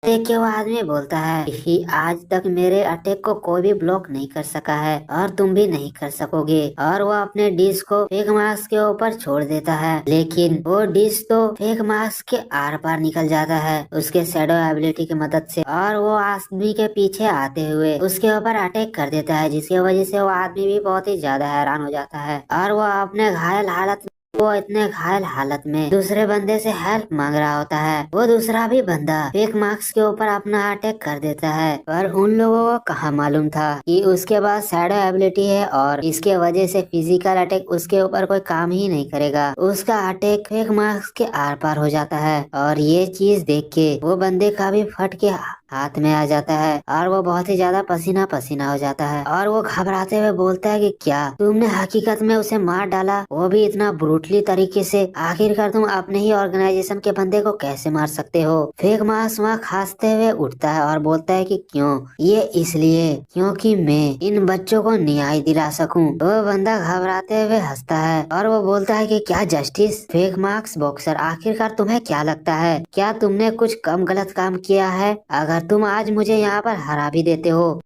देख के वो आदमी बोलता है कि आज तक मेरे अटैक को कोई भी ब्लॉक नहीं कर सका है और तुम भी नहीं कर सकोगे। और वो अपने डिश को फेक मास्क के ऊपर छोड़ देता है, लेकिन वो डिश तो फेक मास्क के आर पार निकल जाता है उसके शैडो एबिलिटी की मदद से और वो आदमी के पीछे आते हुए उसके ऊपर अटैक कर देता है, जिसकी वजह से वो आदमी भी बहुत ही ज्यादा हैरान हो जाता है और वो अपने घायल हालत वो इतने घायल हालत में दूसरे बंदे से हेल्प मांग रहा होता है। वो दूसरा भी बंदा फेक मार्क्स के ऊपर अपना अटैक कर देता है, पर उन लोगों को कहाँ मालूम था कि उसके पास शैडो एबिलिटी है और इसके वजह से फिजिकल अटैक उसके ऊपर कोई काम ही नहीं करेगा। उसका अटैक फेक मार्क्स के आर पार हो जाता है और ये चीज देख के वो बंदे का भी फट के हाथ में आ जाता है और वो बहुत ही ज्यादा पसीना पसीना हो जाता है और वो घबराते हुए बोलता है कि क्या तुमने हकीकत में उसे मार डाला, वो भी इतना ब्रूटली तरीके से? आखिरकार तुम अपने ही ऑर्गेनाइजेशन के बंदे को कैसे मार सकते हो? फेक मार्क्स वहाँ खांसते हुए उठता है और बोलता है कि क्यों, ये इसलिए क्योंकि मैं इन बच्चों को न्याय दिला सकूं। वो बंदा घबराते हुए हंसता है और वो बोलता है कि क्या जस्टिस? फेक मार्क्स बॉक्सर, आखिरकार तुम्हें क्या लगता है, क्या तुमने कुछ कम गलत काम किया है? अगर तुम आज मुझे यहाँ पर हरा भी देते हो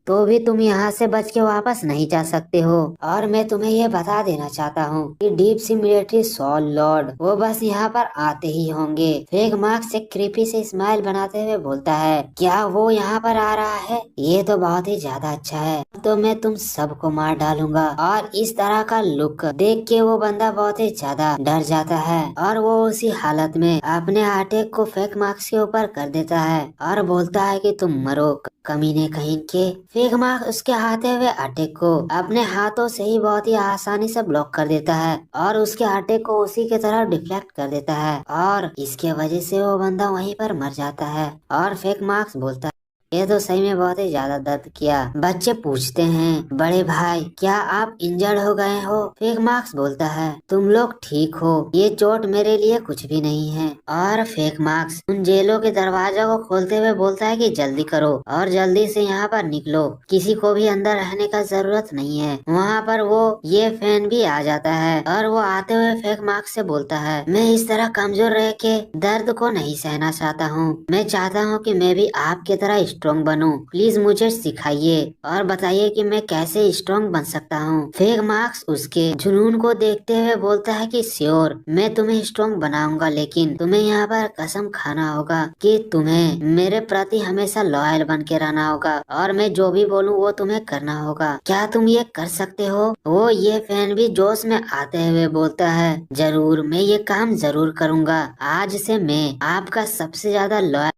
तो भी तुम यहाँ से बच के वापस नहीं जा सकते हो। और मैं तुम्हें ये बता देना चाहता हूँ कि deep sea military soul lord वो बस यहाँ पर आते ही होंगे। फेक मार्क्स एक क्रीपी से स्माइल बनाते हुए बोलता है, क्या वो यहाँ पर आ रहा है? ये तो बहुत ही ज्यादा अच्छा है। तो मैं तुम सबको मार डालूंगा। और इस तरह का लुक देख के वो बंदा बहुत ही ज्यादा डर जाता है और वो उसी हालत में अपने अटैक को फेक मार्क्स के ऊपर कर देता है और बोलता है कि तुम मरो कमीने कहीं के। फेक मार्क्स उसके आते हुए अटैक को अपने हाथों से ही बहुत ही आसानी से ब्लॉक कर देता है और उसके अटैक को उसी की तरफ डिफ्लेक्ट कर देता है और इसके वजह से वो बंदा वहीं पर मर जाता है। और फेक मार्क्स बोलता है, ये तो सही में बहुत ही ज्यादा दर्द किया। बच्चे पूछते हैं, बड़े भाई क्या आप इंजर्ड हो गए हो? फेक मार्क्स बोलता है, तुम लोग ठीक हो, ये चोट मेरे लिए कुछ भी नहीं है। और फेक मार्क्स उन जेलों के दरवाजा को खोलते हुए बोलता है कि जल्दी करो और जल्दी से यहाँ पर निकलो, किसी को भी अंदर रहने का जरूरत नहीं है। वहाँ पर वो ये फैन भी आ जाता है और वो आते हुए फेक मार्क्स से बोलता है, मैं इस तरह कमजोर रह के दर्द को नहीं सहना चाहता हूँ। मैं चाहता हूँ कि मैं भी आपके तरह स्ट्रॉन्ग बनूं। प्लीज मुझे सिखाइए और बताइए कि मैं कैसे स्ट्रॉन्ग बन सकता हूँ। फेक मार्क्स उसके जुनून को देखते हुए बोलता है कि श्योर, मैं तुम्हें स्ट्रॉन्ग बनाऊंगा, लेकिन तुम्हें यहाँ पर कसम खाना होगा कि तुम्हें मेरे प्रति हमेशा लॉयल बन के रहना होगा और मैं जो भी बोलूँ वो तुम्हें करना होगा। क्या तुम ये कर सकते हो? वो ये फैन भी जोश में आते हुए बोलता है, जरूर, मैं ये काम जरूर करूंगा। आज से मैं आपका सबसे ज्यादा लॉयल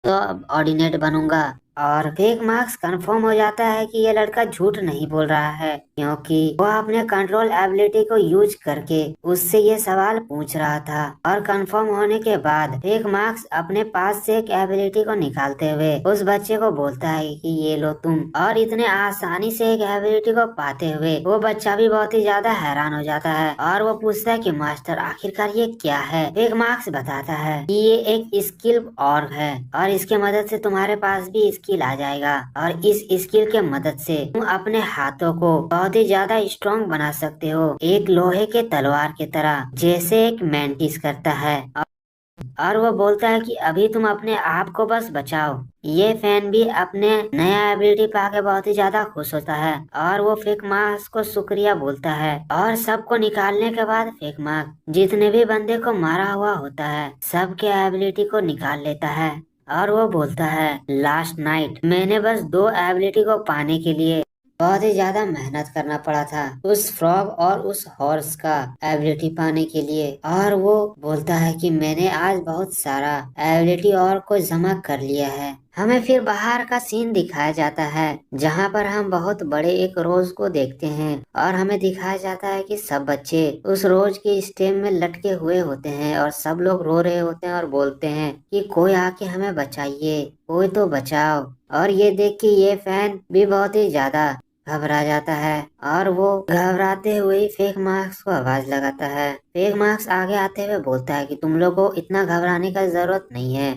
तो अब ऑर्डिनेट बनूंगा। और फेक मार्क्स कंफर्म हो जाता है कि ये लड़का झूठ नहीं बोल रहा है, क्योंकि वह अपने कंट्रोल एबिलिटी को यूज करके उससे ये सवाल पूछ रहा था। और कंफर्म होने के बाद फेक मार्क्स अपने पास से एक एबिलिटी को निकालते हुए उस बच्चे को बोलता है कि ये लो तुम। और इतने आसानी से एक एबिलिटी को पाते हुए वो बच्चा भी बहुत ही ज्यादा हैरान हो जाता है और वो पूछता है कि मास्टर आखिरकार ये क्या है? फेक मार्क्स बताता है कि ये एक स्किल ऑर्ग है और इसके मदद से तुम्हारे पास भी स्किल आ जाएगा और इस स्किल के मदद से तुम अपने हाथों को बहुत ही ज्यादा स्ट्रॉन्ग बना सकते हो, एक लोहे के तलवार की तरह, जैसे एक मैंटिस करता है। और वो बोलता है कि अभी तुम अपने आप को बस बचाओ। ये फैन भी अपने नया एबिलिटी पाके बहुत ही ज्यादा खुश होता है और वो फेक मार्क्स को शुक्रिया बोलता है। और सबको निकालने के बाद फेक मार्क्स जितने भी बंदे को मारा हुआ होता है सबके एबिलिटी को निकाल लेता है और वो बोलता है, लास्ट नाइट मैंने बस 2 एबिलिटी को पाने के लिए बहुत ही ज्यादा मेहनत करना पड़ा था, उस फ्रॉग और उस हॉर्स का एबिलिटी पाने के लिए। और वो बोलता है कि मैंने आज बहुत सारा एबिलिटी और को जमा कर लिया है। हमें फिर बाहर का सीन दिखाया जाता है जहाँ पर हम बहुत बड़े एक रोज को देखते हैं और हमें दिखाया जाता है कि सब बच्चे उस रोज के स्टेम में लटके हुए होते हैं और सब लोग रो रहे होते हैं और बोलते हैं कि कोई आके हमें बचाइए, कोई तो बचाओ। और ये देख के ये फैन भी बहुत ही ज्यादा घबरा जाता है और वो घबराते हुए फेक मार्क्स को आवाज लगाता है। फेक मार्क्स आगे आते हुए बोलता है कि तुम लोगों को इतना घबराने का जरूरत नहीं है,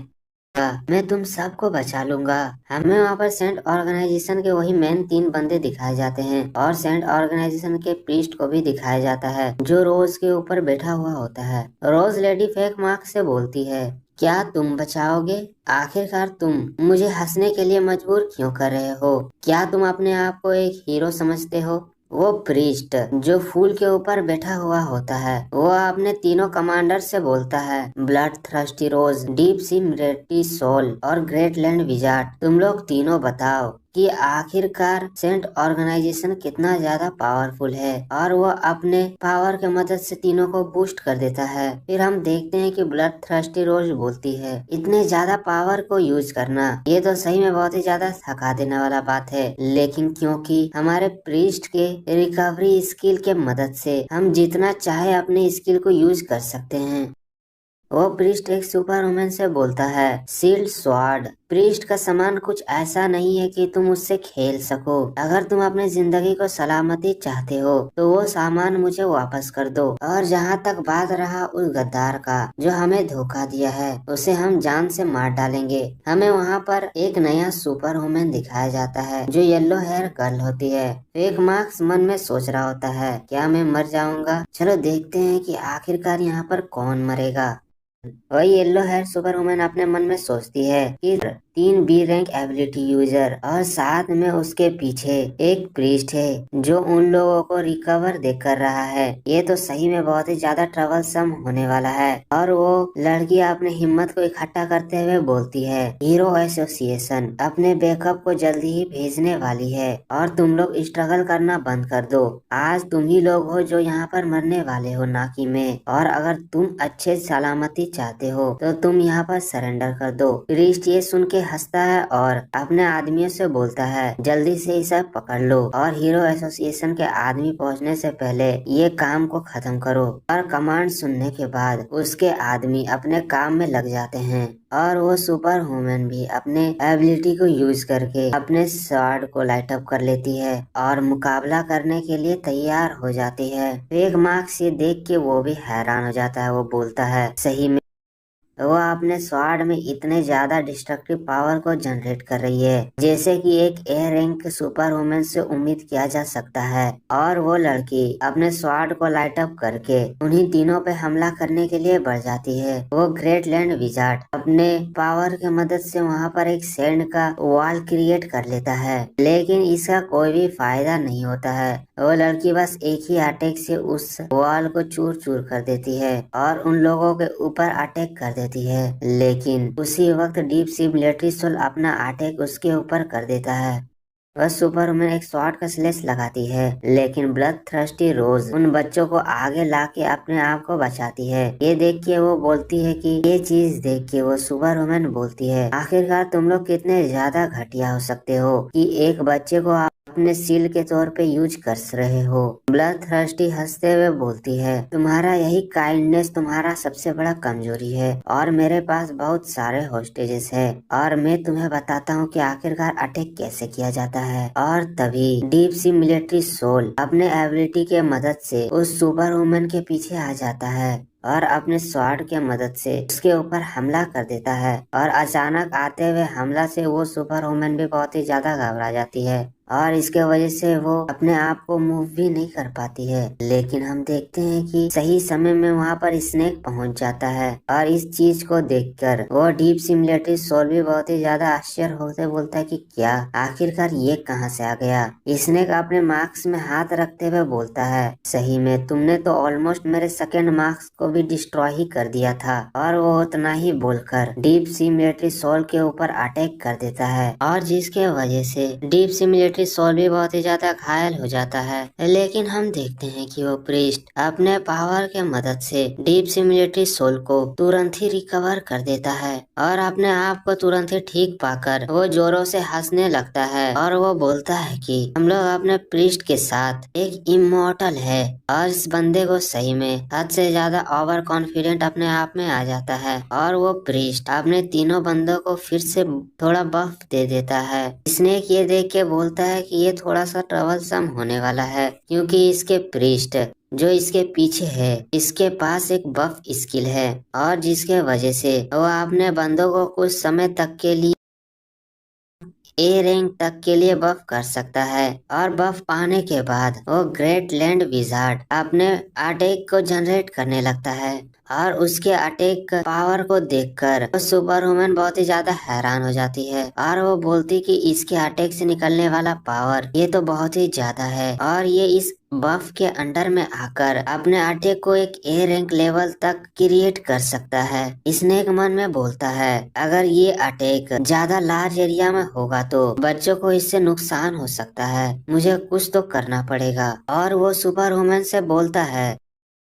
मैं तुम सबको बचा लूंगा। हमें वहाँ पर सेंट ऑर्गेनाइजेशन के वही मेन 3 बंदे दिखाए जाते हैं और सेंट ऑर्गेनाइजेशन के प्रीस्ट को भी दिखाया जाता है जो रोज के ऊपर बैठा हुआ होता है। रोज लेडी फेक मार्क्स से बोलती है, क्या तुम बचाओगे? आखिरकार तुम मुझे हंसने के लिए मजबूर क्यों कर रहे हो? क्या तुम अपने आप को एक हीरो समझते हो? वो प्रीस्ट जो फूल के ऊपर बैठा हुआ होता है वो अपने तीनों कमांडर से बोलता है, ब्लड थ्रस्टी रोज, डीप सी मिलिट्री सोल और ग्रेट लैंड विजार्ड, तुम लोग तीनों बताओ कि आखिरकार सेंट ऑर्गेनाइजेशन कितना ज्यादा पावरफुल है। और वो अपने पावर के मदद से तीनों को बूस्ट कर देता है। फिर हम देखते हैं कि ब्लड थ्रस्टी रोज बोलती है, इतने ज्यादा पावर को यूज करना ये तो सही में बहुत ही ज्यादा थका देने वाला बात है, लेकिन क्योंकि हमारे प्रीस्ट के रिकवरी स्किल के मदद से हम जितना चाहे अपने स्किल को यूज कर सकते हैं। वो प्रीस्ट एक सुपर वुमन से बोलता है, शील्ड स्वॉर्ड, प्रीस्ट का सामान कुछ ऐसा नहीं है कि तुम उससे खेल सको। अगर तुम अपनी जिंदगी को सलामती चाहते हो तो वो सामान मुझे वापस कर दो। और जहाँ तक बात रहा उस गद्दार का जो हमें धोखा दिया है, उसे हम जान से मार डालेंगे। हमें वहाँ पर एक नया सुपर वुमन दिखाया जाता है जो येलो हेयर गर्ल होती है। फेक मार्क्स मन में सोच रहा होता है, क्या मैं मर जाऊंगा? चलो देखते हैं कि आखिरकार यहाँ पर कौन मरेगा। वही येलो हेयर सुपर वुमन अपने मन में सोचती है कि 3 बी रैंक एबिलिटी यूजर और साथ में उसके पीछे एक प्रीस्ट है जो उन लोगों को रिकवर देख कर रहा है। ये तो सही में बहुत ही ज्यादा ट्रबलसम होने वाला है। और वो लड़की अपने हिम्मत को इकट्ठा करते हुए बोलती है, हीरो एसोसिएशन अपने बैकअप को जल्दी ही भेजने वाली है और तुम लोग स्ट्रगल करना बंद कर दो। आज तुम ही लोग हो जो यहाँ पर मरने वाले हो नाकी में, और अगर तुम अच्छे सलामती चाहते हो तो तुम यहाँ पर सरेंडर कर दो। प्रीस्ट ये सुन के हंसता है और अपने आदमियों से बोलता है, जल्दी से इसे पकड़ लो और हीरो एसोसिएशन के आदमी पहुँचने से पहले ये काम को खत्म करो। और कमांड सुनने के बाद उसके आदमी अपने काम में लग जाते हैं और वो सुपर वुमन भी अपने एबिलिटी को यूज करके अपने स्वॉर्ड को लाइट अप कर लेती है और मुकाबला करने के लिए तैयार हो जाती है। फेक मार्क्स ये देख के वो भी हैरान हो जाता है। वो बोलता है, सही में वो अपने स्वॉर्ड में इतने ज्यादा डिस्ट्रक्टिव पावर को जनरेट कर रही है जैसे कि एक ए रैंक सुपर वुमन से उम्मीद किया जा सकता है। और वो लड़की अपने स्वॉर्ड को लाइट अप करके उन्हीं तीनों पे हमला करने के लिए बढ़ जाती है। वो ग्रेट लैंड विजार्ड अपने पावर की मदद से वहाँ पर एक सैंड का वॉल क्रिएट कर लेता है, लेकिन इसका कोई भी फायदा नहीं होता है। वो लड़की बस एक ही अटैक से उस वॉल को चूर चूर कर देती है और उन लोगों के ऊपर अटैक कर देती है। लेकिन उसी वक्त डीप सी मिलिट्री सोल अपना अटैक उसके ऊपर कर देता है। वह सुपरमैन एक शॉट का स्लेश लगाती है, लेकिन ब्लड थ्रस्टी रोज उन बच्चों को आगे लाके अपने आप को बचाती है। ये देख के वो बोलती है कि ये चीज देख के वो सुपरमैन बोलती है, आखिरकार तुम लोग कितने ज्यादा घटिया हो सकते हो कि एक बच्चे को अपने सील के तौर पे यूज कर रहे हो। ब्लड थ्रस्टी हंसते हुए बोलती है, तुम्हारा यही काइंडनेस तुम्हारा सबसे बड़ा कमजोरी है और मेरे पास बहुत सारे होस्टेजेस है और मैं तुम्हें बताता हूँ कि आखिरकार अटैक कैसे किया जाता है। और तभी डीप सी मिलिट्री सोल अपने एबिलिटी के मदद से उस सुपर वुमन के पीछे आ जाता है और अपने स्वॉर्ड के मदद से उसके ऊपर हमला कर देता है। और अचानक आते हुए हमला से वो सुपर वुमन भी बहुत ही ज्यादा घबरा जाती है और इसके वजह से वो अपने आप को मूव भी नहीं कर पाती है। लेकिन हम देखते हैं कि सही समय में वहाँ पर स्नेक पहुँच जाता है और इस चीज को देखकर वो डीप सिमुलेटरी सोल भी बहुत ही ज्यादा आश्चर्य होते बोलता है कि क्या आखिरकार ये कहाँ से आ गया। स्नेक अपने मार्क्स में हाथ रखते हुए बोलता है, सही में तुमने तो ऑलमोस्ट मेरे सेकेंड मार्क्स को भी डिस्ट्रॉय ही कर दिया था। और वो उतना ही बोलकर डीप सिमुलेटरी सोल के ऊपर अटैक कर देता है और जिसके वजह से डीप सिमुलेटरी सोल भी बहुत ही ज्यादा घायल हो जाता है। लेकिन हम देखते हैं कि वो प्रीस्ट अपने पावर के मदद से डीप सिमुलेटरी सोल को तुरंत ही रिकवर कर देता है और अपने आप को तुरंत ही ठीक पाकर वो जोरों से हंसने लगता है और वो बोलता है कि हम लोग अपने प्रीस्ट के साथ एक इमोर्टल है। और इस बंदे को सही में हद से ज्यादा ओवर कॉन्फिडेंट अपने आप में आ जाता है और वो प्रीस्ट अपने तीनों बंदों को फिर से थोड़ा बफ दे देता है। स्नेक ये देख के बोलता है कि ये थोड़ा सा ट्रबलसम होने वाला है क्योंकि इसके प्रीस्ट जो इसके पीछे है इसके पास एक बफ स्किल है और जिसके वजह से वो अपने बंदों को कुछ समय तक के लिए ए रैंक तक के लिए बफ कर सकता है। और बफ पाने के बाद वो ग्रेट लैंड विजार्ड अपने अटैक को जनरेट करने लगता है और उसके अटैक पावर को देखकर वो सुपर वुमन बहुत ही ज्यादा हैरान हो जाती है और वो बोलती कि इसके अटैक से निकलने वाला पावर ये तो बहुत ही ज्यादा है और ये इस बफ के अंडर में आकर अपने अटैक को एक ए रैंक लेवल तक क्रिएट कर सकता है। स्नेक मन में बोलता है, अगर ये अटैक ज्यादा लार्ज एरिया में होगा तो बच्चों को इससे नुकसान हो सकता है, मुझे कुछ तो करना पड़ेगा। और वो सुपर वुमन से बोलता है,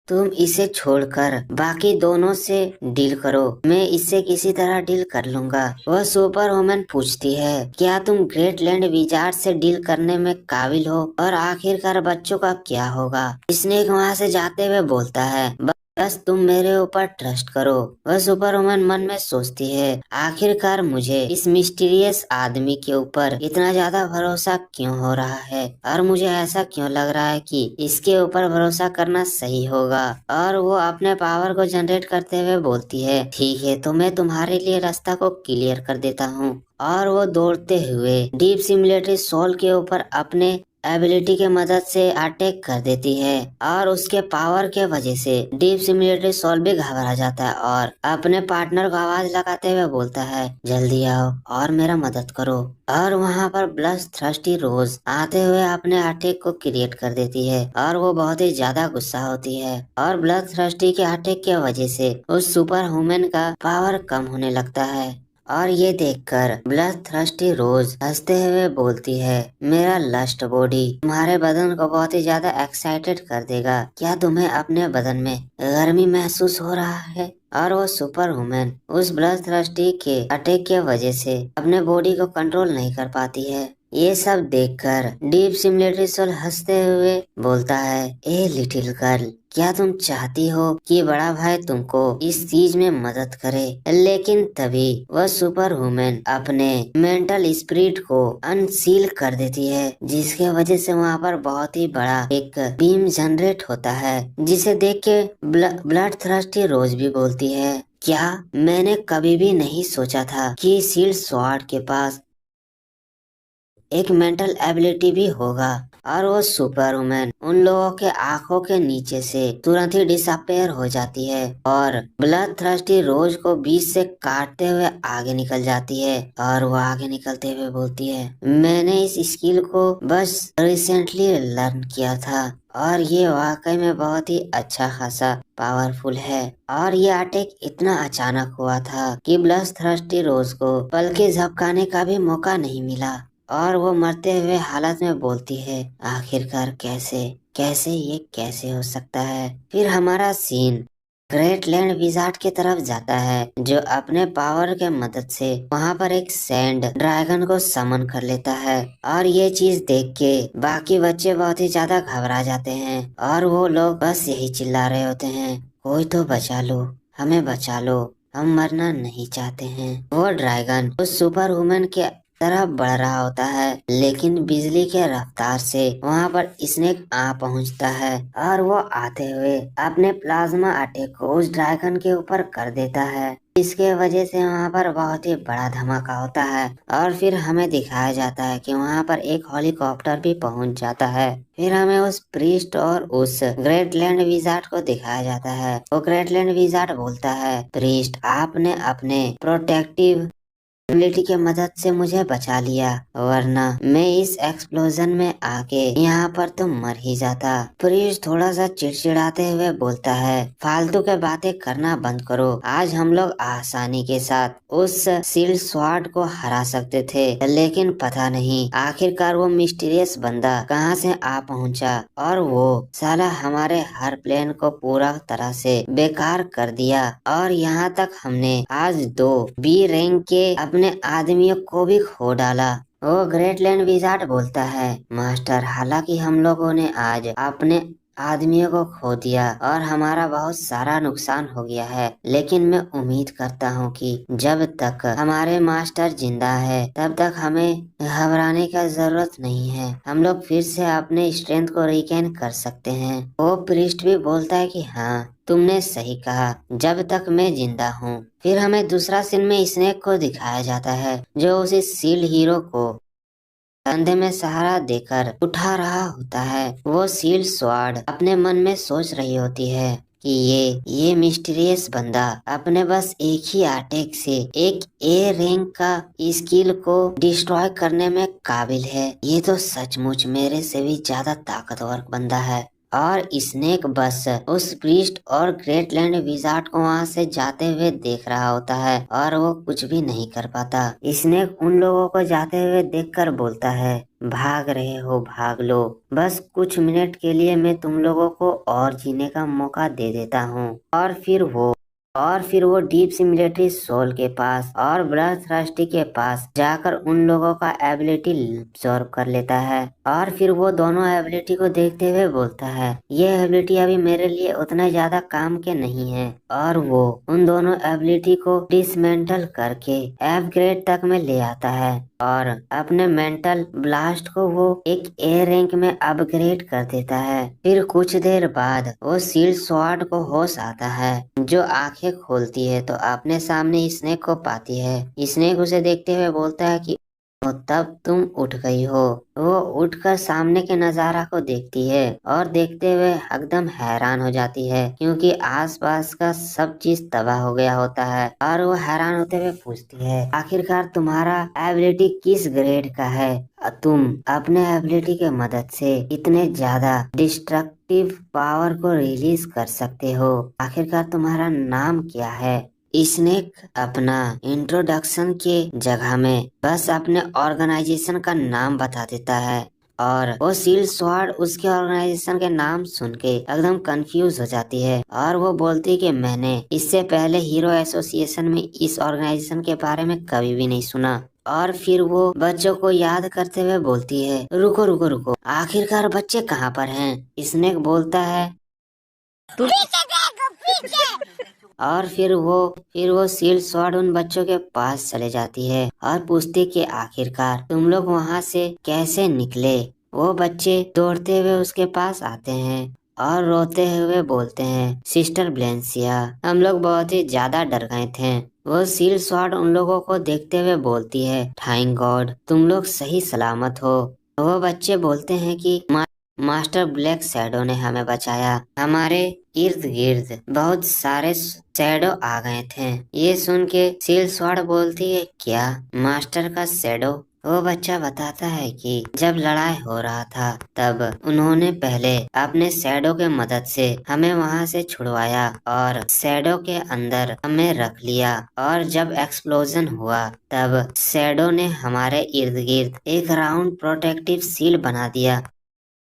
तुम इसे छोड़कर बाकी दोनों से डील करो, मैं इससे किसी तरह डील कर लूंगा। वह सुपर वुमन पूछती है, क्या तुम ग्रेट लैंड विजार्ड से डील करने में काबिल हो और आखिरकार बच्चों का क्या होगा। स्नेक वहाँ से जाते हुए बोलता है, बस तुम मेरे ऊपर ट्रस्ट करो। वह सुपर वुमन मन में सोचती है, आखिरकार मुझे इस मिस्टीरियस आदमी के ऊपर इतना ज्यादा भरोसा क्यों हो रहा है और मुझे ऐसा क्यों लग रहा है कि इसके ऊपर भरोसा करना सही होगा। और वो अपने पावर को जनरेट करते हुए बोलती है, ठीक है तो मैं तुम्हारे लिए रास्ता को क्लियर कर देता हूँ। और वो दौड़ते हुए डीप सिमुलेटरी सोल के ऊपर अपने एबिलिटी के मदद से अटैक कर देती है और उसके पावर के वजह से डीप सिम्युलेटरी सोल भी घबरा जाता है और अपने पार्टनर को आवाज लगाते हुए बोलता है, जल्दी आओ और मेरा मदद करो। और वहाँ पर ब्लड थ्रस्टी रोज आते हुए अपने अटैक को क्रिएट कर देती है और वो बहुत ही ज्यादा गुस्सा होती है और ब्लड थ्रस्टी के अटैक के वजह से उस सुपर ह्यूमन का पावर कम होने लगता है। और ये देखकर ब्लड थ्रस्टी रोज हंसते हुए बोलती है, मेरा लस्ट बॉडी तुम्हारे बदन को बहुत ही ज्यादा एक्साइटेड कर देगा। क्या तुम्हें अपने बदन में गर्मी महसूस हो रहा है? और वो सुपर वुमेन उस ब्लड थ्रस्टी के अटैक के वजह से अपने बॉडी को कंट्रोल नहीं कर पाती है। ये सब देखकर डीप सिम्युलेटरी सोल हंसते हुए बोलता है, ए लिटिल गर्ल, क्या तुम चाहती हो कि बड़ा भाई तुमको इस चीज में मदद करे? लेकिन तभी वह सुपर वुमेन अपने मेंटल स्पिरिट को अनसील कर देती है, जिसके वजह से वहाँ पर बहुत ही बड़ा एक बीम जनरेट होता है, जिसे देख के ब्लड थ्रस्टी रोज भी बोलती है, क्या मैंने कभी भी नहीं सोचा था कि शील्ड स्वॉर्ड के पास एक मेंटल एबिलिटी भी होगा। और वो सुपर वुमेन उन लोगों के आंखों के नीचे से तुरंत ही डिसअपेयर हो जाती है और ब्लड थ्रस्टी रोज को बीच से काटते हुए आगे निकल जाती है। और वो आगे निकलते हुए बोलती है, मैंने इस स्किल को बस रिसेंटली लर्न किया था और ये वाकई में बहुत ही अच्छा खासा पावरफुल है। और ये अटैक इतना अचानक हुआ था कि ब्लड थ्रस्टी रोज को पलके झपकाने का भी मौका नहीं मिला और वो मरते हुए हालत में बोलती है, आखिरकार कैसे कैसे ये कैसे हो सकता है। फिर हमारा सीन ग्रेट लैंड विजार्ड की तरफ जाता है, जो अपने पावर के मदद से वहाँ पर एक सैंड ड्रैगन को समन कर लेता है। और ये चीज देख के बाकी बच्चे बहुत ही ज्यादा घबरा जाते हैं और वो लोग बस यही चिल्ला रहे होते हैं, कोई तो बचा लो, हमें बचा लो, हम मरना नहीं चाहते हैं। वो ड्रैगन उस सुपर वुमन के तरफ बढ़ रहा होता है, लेकिन बिजली के रफ्तार से वहाँ पर स्नेक आ पहुँचता है और वो आते हुए अपने प्लाज्मा अटैक को उस ड्रैगन के ऊपर कर देता है। इसके वजह से वहाँ पर बहुत ही बड़ा धमाका होता है और फिर हमें दिखाया जाता है कि वहाँ पर एक हेलीकॉप्टर भी पहुँच जाता है। फिर हमें उस प्रीस्ट और उस ग्रेट लैंड विजार्ड को दिखाया जाता है। वो ग्रेट लैंड विजार्ड बोलता है, प्रीस्ट आपने अपने प्रोटेक्टिव एबिलिटी के मदद से मुझे बचा लिया, वरना मैं इस एक्सप्लोजन में आके यहाँ पर तो मर ही जाता। प्रीस्ट थोड़ा सा चिड़चिड़ाते हुए बोलता है, फालतू के बातें करना बंद करो, आज हम लोग आसानी के साथ उस शील्ड स्वॉर्ड को हरा सकते थे, लेकिन पता नहीं आखिरकार वो मिस्टीरियस बंदा कहाँ से आ पहुँचा और वो साला हमारे हर प्लान को पूरा तरह से बेकार कर दिया। और यहाँ तक हमने आज 2 बी रैंक के अपने आदमियों को भी खो डाला। वो ग्रेट लैंड विजार्ड बोलता है, मास्टर हालांकि हम लोगों ने आज अपने आदमियों को खो दिया और हमारा बहुत सारा नुकसान हो गया है, लेकिन मैं उम्मीद करता हूँ कि जब तक हमारे मास्टर जिंदा है तब तक हमें घबराने का जरूरत नहीं है, हम लोग फिर से अपने स्ट्रेंथ को रिगेन कर सकते हैं। वो प्रीस्ट भी बोलता है कि हाँ तुमने सही कहा, जब तक मैं जिंदा हूँ। फिर हमें दूसरा सीन में स्नेक को दिखाया जाता है, जो उसी शील्ड हीरो को कंधे में सहारा देकर उठा रहा होता है। वो शील्ड स्वॉर्ड अपने मन में सोच रही होती है कि ये मिस्टीरियस बंदा अपने बस एक ही अटैक से एक ए रैंक का स्किल को डिस्ट्रॉय करने में काबिल है। ये तो सचमुच मेरे से भी ज्यादा ताकतवर बंदा है। और स्नेक बस उस प्रीस्ट और ग्रेट लैंड विजार्ड को वहाँ से जाते हुए देख रहा होता है और वो कुछ भी नहीं कर पाता। स्नेक उन लोगों को जाते हुए देखकर बोलता है, भाग रहे हो भाग लो, बस कुछ मिनट के लिए मैं तुम लोगों को और जीने का मौका दे देता हूँ। और फिर वो डीप सिम्युलेटरी सोल के पास और ब्लड थ्रस्टी के पास जाकर उन लोगों का एबिलिटी अब्सॉर्ब कर लेता है। और फिर वो दोनों एबिलिटी को देखते हुए बोलता है, ये एबिलिटी अभी मेरे लिए उतना ज्यादा काम के नहीं है। और वो उन दोनों एबिलिटी को डिसमेंटल करके एफ ग्रेड तक में ले आता है और अपने मेंटल ब्लास्ट को वो एक ए रैंक में अपग्रेड कर देता है। फिर कुछ देर बाद वो शील्ड स्वॉर्ड को होश आता है, जो आंखें खोलती है तो अपने सामने स्नेक को पाती है। स्नेक उसे देखते हुए बोलता है कि तो तब तुम उठ गई हो। वो उठकर सामने के नजारा को देखती है और देखते हुए एकदम हैरान हो जाती है, क्योंकि आसपास का सब चीज तबाह हो गया होता है। और वो हैरान होते हुए पूछती है, आखिरकार तुम्हारा एबिलिटी किस ग्रेड का है? तुम अपने एबिलिटी के मदद से इतने ज्यादा डिस्ट्रक्टिव पावर को रिलीज कर सकते हो। आखिरकार तुम्हारा नाम क्या है? स्नेक अपना इंट्रोडक्शन के जगह में बस अपने ऑर्गेनाइजेशन का नाम बता देता है, और वो सील स्वॉर्ड उसके ऑर्गेनाइजेशन के नाम सुन के एकदम कंफ्यूज हो जाती है। और वो बोलती है कि मैंने इससे पहले हीरो एसोसिएशन में इस ऑर्गेनाइजेशन के बारे में कभी भी नहीं सुना। और फिर वो बच्चों को याद करते हुए बोलती है, रुको रुको रुको, आखिरकार बच्चे कहाँ पर हैं? स्नेक बोलता है, और फिर वो सील स्वॉर्ड उन बच्चों के पास चले जाती है और पूछती कि आखिरकार तुम लोग वहाँ से कैसे निकले? वो बच्चे दौड़ते हुए उसके पास आते हैं और रोते हुए बोलते हैं, सिस्टर ब्लेंसिया, हम लोग बहुत ही ज्यादा डर गए थे। वो सील स्वॉर्ड उन लोगों को देखते हुए बोलती है, थैंक गॉड तुम लोग सही सलामत हो। वो बच्चे बोलते हैं कि मास्टर ब्लैक शैडो ने हमें बचाया। हमारे इर्द गिर्द बहुत सारे शैडो आ गए थे। ये सुन के सील स्वॉर्ड बोलती है, क्या मास्टर का शैडो? वो बच्चा बताता है कि जब लड़ाई हो रहा था तब उन्होंने पहले अपने शैडो के मदद से हमें वहाँ से छुड़वाया और शैडो के अंदर हमें रख लिया। और जब एक्सप्लोजन हुआ तब शैडो ने हमारे इर्द गिर्द एक राउंड प्रोटेक्टिव सील बना दिया,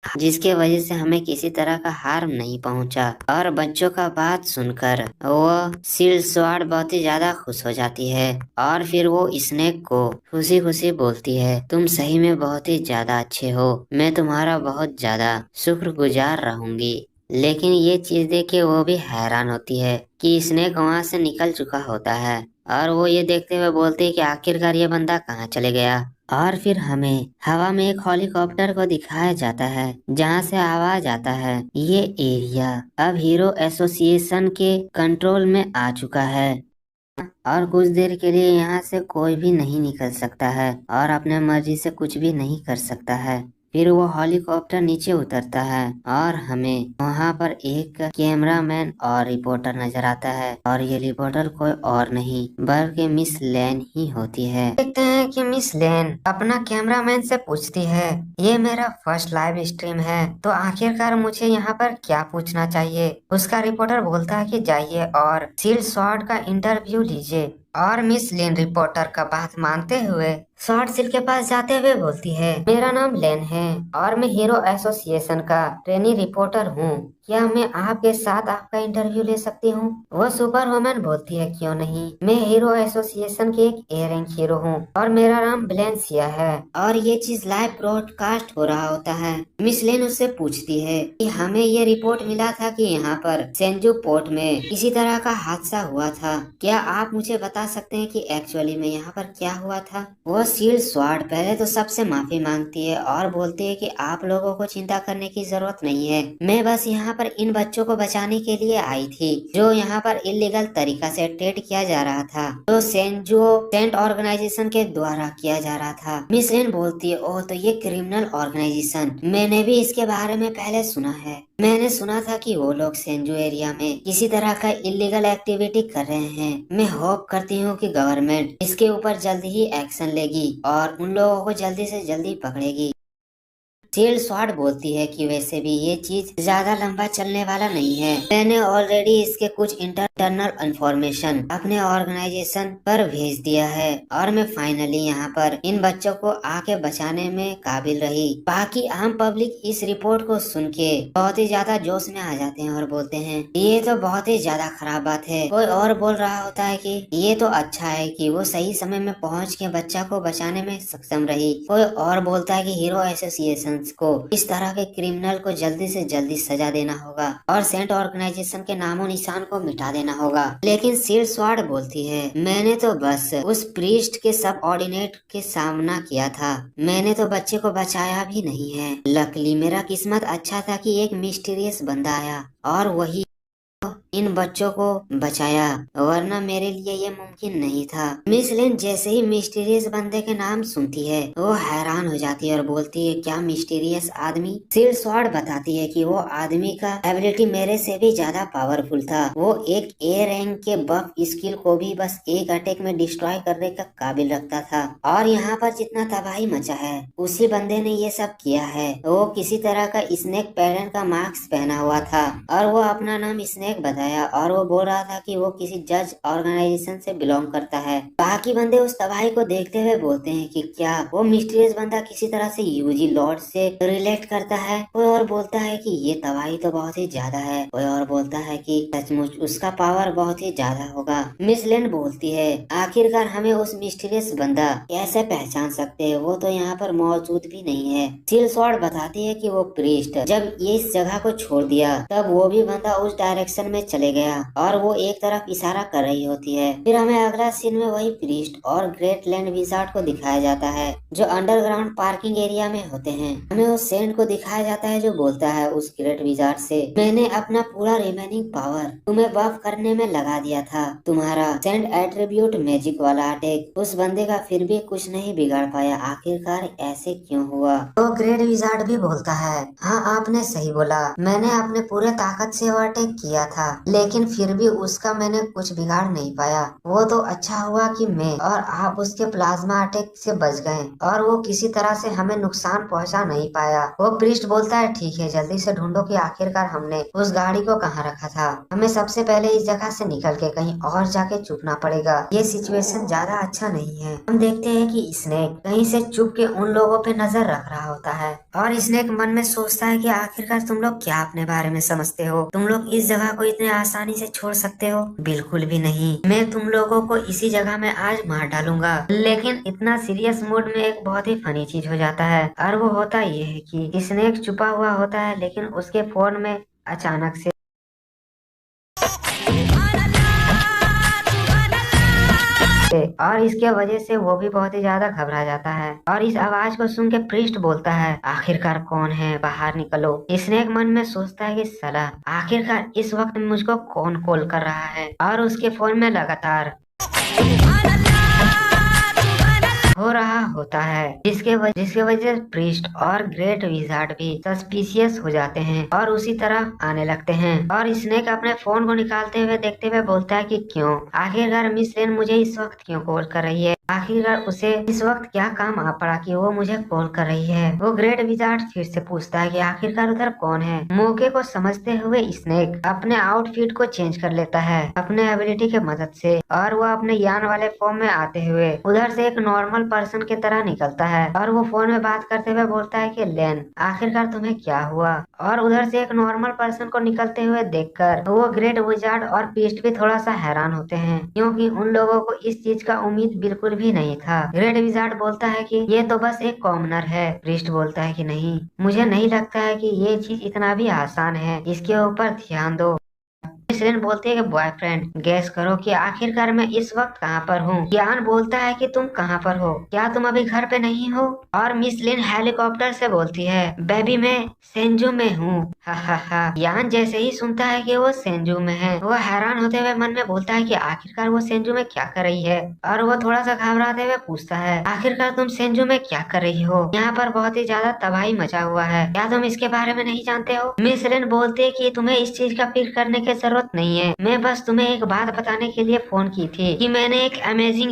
जिसके वजह से हमें किसी तरह का हार्म नहीं पहुंचा। और बच्चों का बात सुनकर वो सील स्वॉर्ड बहुत ही ज्यादा खुश हो जाती है और फिर वो स्नेक को खुशी खुशी बोलती है, तुम सही में बहुत ही ज्यादा अच्छे हो, मैं तुम्हारा बहुत ज्यादा शुक्रगुजार रहूंगी। लेकिन ये चीज देख के वो भी हैरान होती है कि स्नेक वहाँ से निकल चुका होता है, और वो ये देखते हुए बोलती है कि आखिरकार ये बंदा कहाँ चले गया। और फिर हमें हवा में एक हेलीकॉप्टर को दिखाया जाता है जहाँ से आवाज आता है, ये एरिया अब हीरो एसोसिएशन के कंट्रोल में आ चुका है और कुछ देर के लिए यहाँ से कोई भी नहीं निकल सकता है और अपने मर्जी से कुछ भी नहीं कर सकता है। फिर वो हेलीकॉप्टर नीचे उतरता है और हमें वहाँ पर एक कैमरामैन और रिपोर्टर नजर आता है, और ये रिपोर्टर कोई और नहीं बल्कि मिस लेन ही होती है। देखते हैं कि मिस लेन अपना कैमरामैन से पूछती है, ये मेरा फर्स्ट लाइव स्ट्रीम है तो आखिरकार मुझे यहाँ पर क्या पूछना चाहिए? उसका रिपोर्टर बोलता है कि जाइए और सील स्वॉर्ड का इंटरव्यू लीजिए। और मिस लेन रिपोर्टर का बात मानते हुए शॉर्ट सील के पास जाते हुए बोलती है, मेरा नाम लेन है और मैं हीरो एसोसिएशन का ट्रेनी रिपोर्टर हूँ, क्या मैं आपके साथ आपका इंटरव्यू ले सकती हूँ? वो सुपर वुमन बोलती है, क्यों नहीं, मैं हीरो एसोसिएशन की एक ए रैंक हीरो हूँ और मेरा नाम ब्लेंसिया है और ये चीज लाइव ब्रॉडकास्ट हो रहा होता है। मिस लेन उससे पूछती है कि हमें ये रिपोर्ट मिला था कि यहाँ पर सेंजू पोर्ट में किसी तरह का हादसा हुआ था, क्या आप मुझे बता सकते हैं कि एक्चुअली में यहाँ पर क्या हुआ था? वो सील स्वॉर्ड पहले तो सबसे माफी मांगती है और बोलती है कि आप लोगों को चिंता करने की जरूरत नहीं है, मैं बस यहाँ पर इन बच्चों को बचाने के लिए आई थी जो यहाँ पर इलीगल तरीका से ट्रेड किया जा रहा था, जो सेंट ऑर्गेनाइजेशन के द्वारा किया जा रहा था। मिस लेन बोलती है, ओह तो ये क्रिमिनल ऑर्गेनाइजेशन, मैंने भी इसके बारे में पहले सुना है, मैंने सुना था कि वो लोग सेंजू एरिया में किसी तरह का इलीगल एक्टिविटी कर रहे हैं। मैं होप करती हूँ कि गवर्नमेंट इसके ऊपर जल्द ही एक्शन लेगी और उन लोगों को जल्दी से जल्दी पकड़ेगी। सील स्वॉर्ड बोलती है कि वैसे भी ये चीज ज्यादा लंबा चलने वाला नहीं है, मैंने ऑलरेडी इसके कुछ इंटरनल इंफॉर्मेशन अपने ऑर्गेनाइजेशन पर भेज दिया है और मैं फाइनली यहाँ पर इन बच्चों को आके बचाने में काबिल रही। बाकी आम पब्लिक इस रिपोर्ट को सुन के बहुत ही ज्यादा जोश में आ जाते हैं और बोलते हैं, ये तो बहुत ही ज्यादा खराब बात है। कोई और बोल रहा होता है कि ये तो अच्छा है कि वो सही समय में पहुँच के बच्चा को बचाने में सक्षम रही। कोई और बोलता है कि हीरो एसोसिएशन को इस तरह के क्रिमिनल को जल्दी से जल्दी सजा देना होगा और सेंट ऑर्गेनाइजेशन के नामो निशान को मिटा देना होगा। लेकिन सील स्वॉर्ड बोलती है, मैंने तो बस उस प्रीस्ट के सब ऑर्डिनेट के सामना किया था, मैंने तो बच्चे को बचाया भी नहीं है। लकली मेरा किस्मत अच्छा था कि एक मिस्टीरियस बंदा आया और वही इन बच्चों को बचाया, वरना मेरे लिए ये मुमकिन नहीं था। मिस लिन जैसे ही मिस्टीरियस बंदे के नाम सुनती है वो हैरान हो जाती है और बोलती है, क्या मिस्टीरियस आदमी? सील स्वॉर्ड बताती है कि वो आदमी का एबिलिटी मेरे से भी ज्यादा पावरफुल था। वो एक ए रैंक के बफ स्किल को भी बस एक अटैक में डिस्ट्रॉय करने का काबिल रखता था। और यहाँ पर जितना तबाही मचा है उसी बंदे ने ये सब किया है। वो किसी तरह का स्नेक पैटर्न का मास्क पहना हुआ था और वो अपना नाम स्नेक बताया और वो बोल रहा था कि वो किसी जज ऑर्गेनाइजेशन से बिलोंग करता है। बाकी बंदे उस तबाही को देखते हुए बोलते हैं कि क्या वो मिस्टीरियस बंदा किसी तरह से यूजी लॉर्ड से रिलेट करता है। कोई और बोलता है कि ये तबाही तो बहुत ही ज्यादा है। कोई और बोलता है कि सचमुच उसका पावर बहुत ही ज्यादा होगा। मिस लिन बोलती है, आखिरकार हमें उस मिस्टीरियस बंदा कैसे पहचान सकते हैं? वो तो यहाँ पर मौजूद भी नहीं है। सील स्वॉर्ड बताती है कि वो प्रीस्ट जब ये इस जगह को छोड़ दिया तब वो भी बंदा उस डायरेक्शन में चले गया और वो एक तरफ इशारा कर रही होती है। फिर हमें अगला सीन में वही प्रीस्ट और ग्रेट लैंड विजार्ड को दिखाया जाता है जो अंडरग्राउंड पार्किंग एरिया में होते हैं। हमें उस सेंट को दिखाया जाता है जो बोलता है उस ग्रेट विजार्ड से, मैंने अपना पूरा रिमेनिंग पावर तुम्हें बफ करने में लगा दिया था। तुम्हारा सेंट एट्रीब्यूट मैजिक वाला अटैक उस बंदे का फिर भी कुछ नहीं बिगाड़ पाया। आखिरकार ऐसे क्यों हुआ? तो ग्रेट विजार्ड भी बोलता है, हाँ आपने सही बोला, मैंने अपने पूरे ताकत से वो अटैक किया था लेकिन फिर भी उसका मैंने कुछ बिगाड़ नहीं पाया। वो तो अच्छा हुआ कि मैं और आप उसके प्लाज्मा अटैक से बच गए और वो किसी तरह से हमें नुकसान पहुंचा नहीं पाया। वो प्रीस्ट बोलता है, ठीक है जल्दी से ढूंढो कि आखिरकार हमने उस गाड़ी को कहाँ रखा था। हमें सबसे पहले इस जगह से निकल के कहीं और जाके छुपना पड़ेगा। ये सिचुएशन ज्यादा अच्छा नहीं है। हम देखते हैं कि स्नेक कहीं से छुप के उन लोगों पे नजर रख रहा होता है और स्नेक मन में सोचता है कि आखिरकार तुम लोग क्या अपने बारे में समझते हो? तुम लोग इस जगह को इतने आसानी से छोड़ सकते हो? बिल्कुल भी नहीं। मैं तुम लोगों को इसी जगह में आज मार डालूंगा। लेकिन इतना सीरियस मूड में एक बहुत ही फनी चीज हो जाता है और वो होता ये है कि स्नेक छुपा हुआ होता है लेकिन उसके फोन में अचानक से और इसके वजह से वो भी बहुत ही ज्यादा घबरा जाता है और इस आवाज को सुन के प्रीस्ट बोलता है, आखिरकार कौन है? बाहर निकलो। स्नेक मन में सोचता है कि साला आखिरकार इस वक्त मुझको कौन कॉल कर रहा है और उसके फोन में लगातार हो रहा होता है जिसके वजह से प्रीस्ट और ग्रेट विजार्ड भी सस्पिशियस हो जाते हैं और उसी तरह आने लगते हैं। और स्नेक अपने फोन को निकालते हुए देखते हुए बोलता है कि क्यों? आखिरकार मिस लेन मुझे इस वक्त क्यों कॉल कर रही है? आखिरकार उसे इस वक्त क्या काम आ पड़ा कि वो मुझे कॉल कर रही है? वो ग्रेट विजार्ड फिर से पूछता है कि आखिरकार उधर कौन है? मौके को समझते हुए स्नेक अपने आउटफिट को चेंज कर लेता है अपने एबिलिटी के मदद से और वो अपने यान वाले फॉर्म में आते हुए उधर से एक नॉर्मल पर्सन की तरह निकलता है और वो फोन में बात करते हुए बोलता है कि लेन आखिरकार तुम्हें क्या हुआ? और उधर से एक नॉर्मल पर्सन को निकलते हुए देखकर वो ग्रेट विजार्ड और प्रीस्ट भी थोड़ा सा हैरान होते हैं क्योंकि उन लोगों को इस चीज का उम्मीद बिल्कुल भी नहीं था। ग्रेट विजार्ड बोलता है कि ये तो बस एक कॉमनर है। प्रीस्ट बोलता है कि नहीं, मुझे नहीं लगता है कि ये चीज इतना भी आसान है, इसके ऊपर ध्यान दो। सेलेन बोलती है कि बॉयफ्रेंड गैस करो कि आखिरकार मैं इस वक्त कहाँ पर हूँ। यान बोलता है कि तुम कहाँ पर हो? क्या तुम अभी घर पे नहीं हो? और मिस लिन हेलीकॉप्टर से बोलती है, बेबी मैं सेंजू में हूँ। हा हा हा। यान जैसे ही सुनता है कि वो सेंजू में है वो हैरान होते हुए मन में बोलता है कि आखिरकार वो सेंजू में क्या कर रही है और वो थोड़ा सा घबराते हुए पूछता है, आखिरकार तुम सेंजू में क्या कर रही हो? यहाँ पर बहुत ही ज्यादा तबाही मचा हुआ है, क्या तुम इसके बारे में नहीं जानते हो? मिस लिन बोलती है कि तुम्हें इस चीज का फिक्र करने की जरूरत नहीं है, मैं बस तुम्हें एक बात बताने के लिए फोन की थी कि मैंने एक अमेजिंग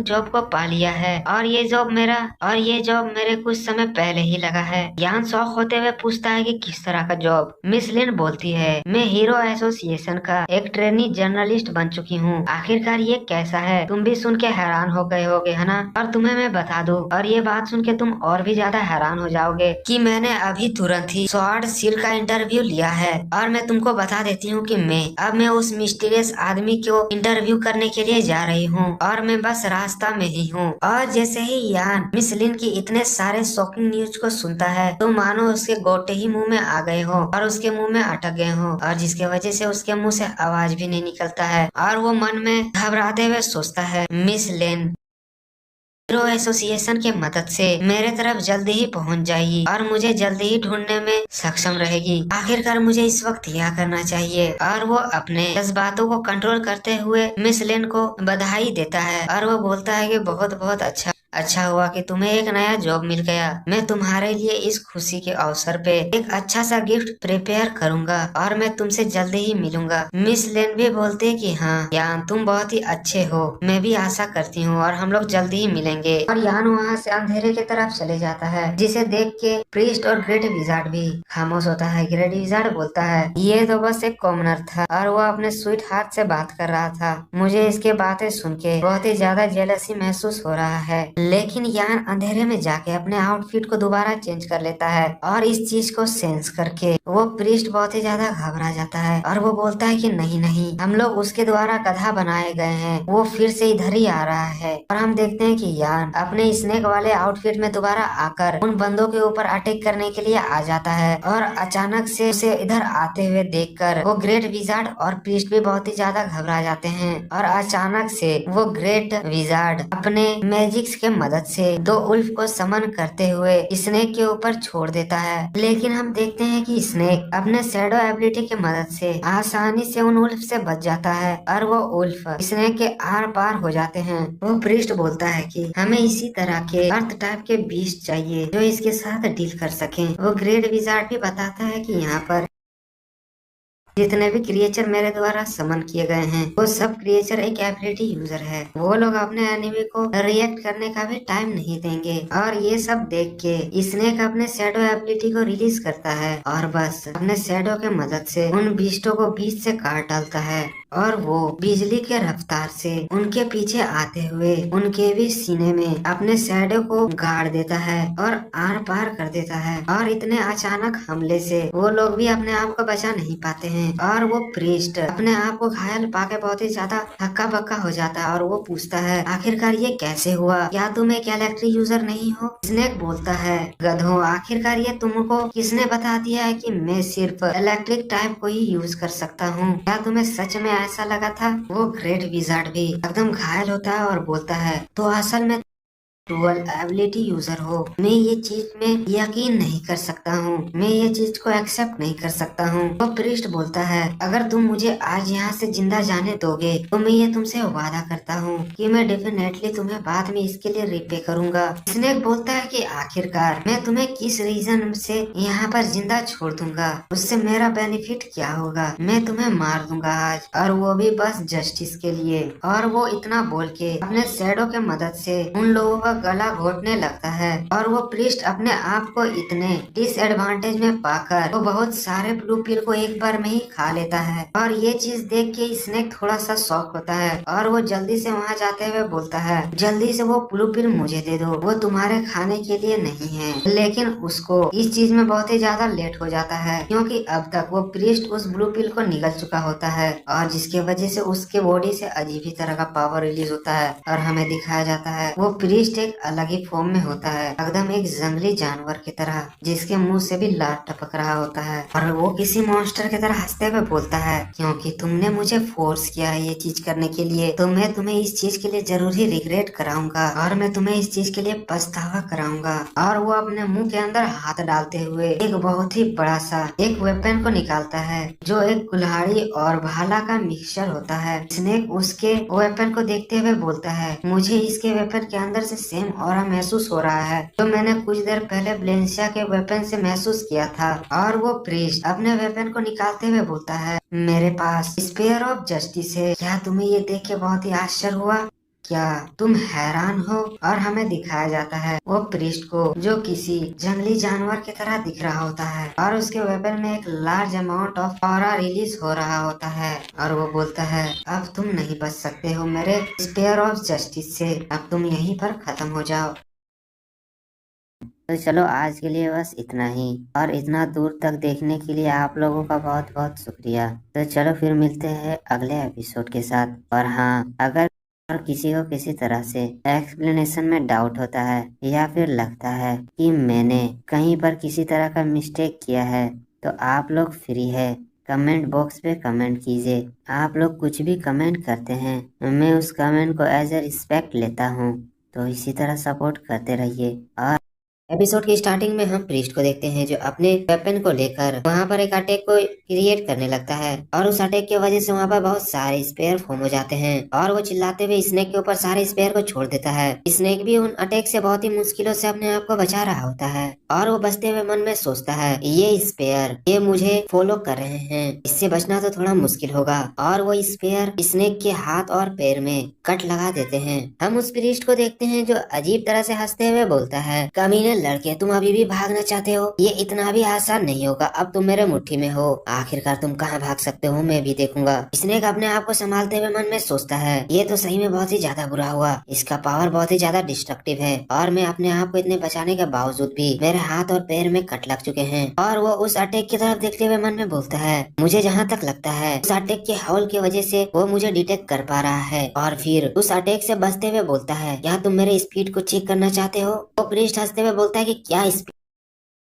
जॉब को पा लिया है और ये जॉब मेरे कुछ समय पहले ही लगा है। यान शौक होते हुए पूछता है कि किस तरह का जॉब? मिस लिन बोलती है, मैं हीरो एसोसिएशन का एक ट्रेनी जर्नलिस्ट बन चुकी हूँ। आखिरकार ये कैसा है? तुम भी सुन के हैरान हो गए होगे है ना? और तुम्हें मैं बता दूं और ये बात सुन के तुम और भी ज्यादा हैरान हो जाओगे कि मैंने अभी तुरंत ही स्वॉर्ड सील का इंटरव्यू लिया है और मैं तुमको बता देती हूँ कि मैं उस मिस्टीरियस आदमी को इंटरव्यू करने के लिए जा रही हूँ और मैं बस रास्ता में ही हूँ। और जैसे ही यान मिस लिन की इतने सारे शॉकिंग न्यूज को सुनता है तो मानो उसके गोटे ही मुंह में आ गए हो और उसके मुंह में अटक गए हो और जिसके वजह से उसके मुंह से आवाज भी नहीं निकलता है और वो मन में घबराते हुए सोचता है, मिस लिन हीरो एसोसिएशन के मदद से मेरे तरफ जल्दी ही पहुंच जाएगी और मुझे जल्दी ही ढूंढने में सक्षम रहेगी। आखिरकार मुझे इस वक्त क्या करना चाहिए। और वो अपने जज्बातों को कंट्रोल करते हुए मिस लेन को बधाई देता है और वो बोलता है कि बहुत बहुत अच्छा हुआ कि तुम्हें एक नया जॉब मिल गया। मैं तुम्हारे लिए इस खुशी के अवसर पे एक अच्छा सा गिफ्ट प्रिपेयर करूंगा और मैं तुमसे जल्दी ही मिलूंगा। मिस लेन भी बोलते कि हाँ यान, तुम बहुत ही अच्छे हो, मैं भी आशा करती हूँ और हम लोग जल्दी ही मिलेंगे। और यान वहाँ से अंधेरे की तरफ चले जाता है, जिसे देख के प्रीस्ट और ग्रेट विजार्ड भी खामोश होता है। ग्रेट विजार्ड बोलता है ये तो बस एक कॉमनर था और वो अपने स्वीट हार्ट से बात कर रहा था। मुझे इसके बातें सुन के बहुत ही ज्यादा जेलसी महसूस हो रहा है। लेकिन यान अंधेरे में जाके अपने आउटफिट को दोबारा चेंज कर लेता है और इस चीज को सेंस करके वो प्रीस्ट बहुत ही ज्यादा घबरा जाता है और वो बोलता है कि नहीं नहीं, हम लोग उसके द्वारा गधा बनाए गए हैं, वो फिर से इधर ही आ रहा है। और हम देखते हैं कि यान अपने स्नेक वाले आउटफिट में दोबारा आकर उन बंदों के ऊपर अटैक करने के लिए आ जाता है और अचानक से उसे इधर आते हुए देखकर वो ग्रेट विजार्ड और प्रीस्ट भी बहुत ही ज्यादा घबरा जाते हैं। और अचानक से वो ग्रेट विजार्ड अपने मैजिक्स के मदद से दो उल्फ को समन करते हुए स्नेक के ऊपर छोड़ देता है। लेकिन हम देखते हैं कि स्नेक अपने शैडो एबिलिटी की मदद से आसानी से उन उल्फ से बच जाता है और वो उल्फ स्नेक के आर पार हो जाते हैं। वो प्रीस्ट बोलता है कि हमें इसी तरह के अर्थ टाइप के बीस्ट चाहिए जो इसके साथ डील कर सकें। वो ग्रेट विजार्ड भी बताता है कि यहाँ पर जितने भी क्रिएचर मेरे द्वारा समन किए गए हैं वो सब क्रिएचर एक एबिलिटी यूजर है। वो लोग अपने एनिमी को रिएक्ट करने का भी टाइम नहीं देंगे। और ये सब देख के स्नेक अपने शैडो एबिलिटी को रिलीज करता है और बस अपने शैडो के मदद से उन बीस्टों को बीच से काट डालता है और वो बिजली के रफ्तार से उनके पीछे आते हुए उनके भी सीने में अपने शैडो को गाड़ देता है और आर पार कर देता है। और इतने अचानक हमले से वो लोग भी अपने आप को बचा नहीं पाते हैं और वो प्रीस्ट अपने आप को घायल पाके बहुत ही ज्यादा हक्का बक्का हो जाता है और वो पूछता है आखिरकार ये कैसे हुआ, क्या तुम एक इलेक्ट्रिक यूजर नहीं हो। स्नेक बोलता है गधों, आखिरकार ये तुमको किसने बता दिया है कि मैं सिर्फ इलेक्ट्रिक टाइप को ही यूज कर सकता हूँ, क्या तुम्हें सच में ऐसा लगा था। वो ग्रेट विजार्ड भी एकदम घायल होता है और बोलता है तो असल में डुअल एबिलिटी यूजर हो, मैं ये चीज में यकीन नहीं कर सकता हूँ, मैं ये चीज को एक्सेप्ट नहीं कर सकता हूँ। वो प्रीस्ट बोलता है अगर तुम मुझे आज यहाँ से जिंदा जाने दोगे तो मैं ये तुमसे वादा करता हूँ कि मैं डेफिनेटली तुम्हें बाद में इसके लिए रिपे करूँगा। स्नेक बोलता है कि आखिरकार मैं तुम्हें किस रीजन से यहाँ पर जिंदा छोड़ दूंगा, उससे मेरा बेनिफिट क्या होगा, मैं तुम्हें मार दूंगा आज, और वो भी बस जस्टिस के लिए। और वो इतना बोल के अपने शैडो के मदद से उन लोगों का गला घोटने लगता है और वो प्रीस्ट अपने आप को इतने डिसएडवांटेज में पाकर वो बहुत सारे ब्लू पिल को एक बार में ही खा लेता है। और ये चीज देख के स्नेक थोड़ा सा शॉक होता है और वो जल्दी से वहाँ जाते हुए बोलता है जल्दी से वो ब्लू पिल मुझे दे दो, वो तुम्हारे खाने के लिए नहीं है। लेकिन उसको इस चीज में बहुत ही ज्यादा लेट हो जाता है क्योंकि अब तक वो प्रीस्ट उस ब्लू पिल को निगल चुका होता है और जिसके वजह से उसके बॉडी से अजीब ही तरह का पावर रिलीज होता है। और हमें दिखाया जाता है वो प्रीस्ट एक अलग ही फॉर्म में होता है, एकदम एक जंगली जानवर की तरह जिसके मुंह से भी लार टपक रहा होता है। और वो किसी मॉन्स्टर की तरह हंसते हुए बोलता है क्योंकि तुमने मुझे फोर्स किया है ये चीज करने के लिए तो मैं तुम्हें इस चीज के लिए जरूर ही रिग्रेट कराऊंगा और मैं तुम्हें इस चीज के लिए पछतावा कराऊंगा। और वो अपने मुंह के अंदर हाथ डालते हुए एक बहुत ही बड़ा सा एक वेपन को निकालता है जो एक कुल्हाड़ी और भाला का मिक्सचर होता है। स्नेक उसके वेपन को देखते हुए बोलता है मुझे इसके वेपन के अंदर से सेम ऑरा महसूस हो रहा है जो मैंने कुछ देर पहले ब्लेंसिया के वेपन से महसूस किया था। और वो प्रीस्ट अपने वेपन को निकालते हुए बोलता है मेरे पास स्पेयर ऑफ जस्टिस है, क्या तुम्हें ये देख के बहुत ही आश्चर्य हुआ, क्या तुम हैरान हो। और हमें दिखाया जाता है वो प्रीस्ट को जो किसी जंगली जानवर की तरह दिख रहा होता है और उसके वेपन में एक large amount of aura release हो रहा होता है। और वो बोलता है अब तुम नहीं बच सकते हो मेरे स्पेयर ऑफ जस्टिस से, अब तुम यहीं पर खत्म हो जाओ। तो चलो आज के लिए बस इतना ही, और इतना दूर तक देखने के लिए आप लोगों का बहुत बहुत शुक्रिया। तो चलो फिर मिलते हैं अगले एपिसोड के साथ। और हाँ, अगर किसी को किसी तरह से एक्सप्लेनेशन में डाउट होता है या फिर लगता है कि मैंने कहीं पर किसी तरह का मिस्टेक किया है तो आप लोग फ्री है, कमेंट बॉक्स पे कमेंट कीजिए। आप लोग कुछ भी कमेंट करते हैं मैं उस कमेंट को एज ए रिस्पेक्ट लेता हूँ। तो इसी तरह सपोर्ट करते रहिए। और एपिसोड की स्टार्टिंग में हम प्रीस्ट को देखते हैं जो अपने वेपन को लेकर वहां पर एक अटैक को क्रिएट करने लगता है और उस अटैक की वजह से वहां पर बहुत सारे स्पेयर फॉर्म हो जाते हैं और वो चिल्लाते हुए स्नेक के ऊपर सारे स्पेयर को छोड़ देता है। स्नेक भी उन अटैक से बहुत ही मुश्किलों से अपने आप को बचा रहा होता है और वो बचते हुए मन में सोचता है ये स्पेयर ये मुझे फॉलो कर रहे हैं, इससे बचना तो थोड़ा मुश्किल होगा। और वो स्पेयर स्नेक के हाथ और पैर में कट लगा देते हैं। हम उस प्रीस्ट को देखते हैं जो अजीब तरह से हंसते हुए बोलता है, कमीने लड़के तुम अभी भी भागना चाहते हो, ये इतना भी आसान नहीं होगा, अब तुम मेरे मुट्ठी में हो, आखिरकार तुम कहाँ भाग सकते हो मैं भी देखूंगा। स्नेक अपने आप को संभालते हुए मन में सोचता है ये तो सही में बहुत ही ज्यादा बुरा हुआ, इसका पावर बहुत ही ज्यादा डिस्ट्रक्टिव है और मैं अपने आप को इतने बचाने के बावजूद भी मेरे हाथ और पैर में कट लग चुके हैं। और वो उस अटैक की तरफ देखते हुए मन में बोलता है मुझे जहाँ तक लगता है उस अटैक के हॉल की वजह से वो मुझे डिटेक्ट कर पा रहा है। और फिर उस अटैक से बचते हुए बोलता है क्या तुम मेरे स्पीड को चेक करना चाहते हो। वो प्रीस्ट हंसते हुए बोलता है कि क्या स्पीड,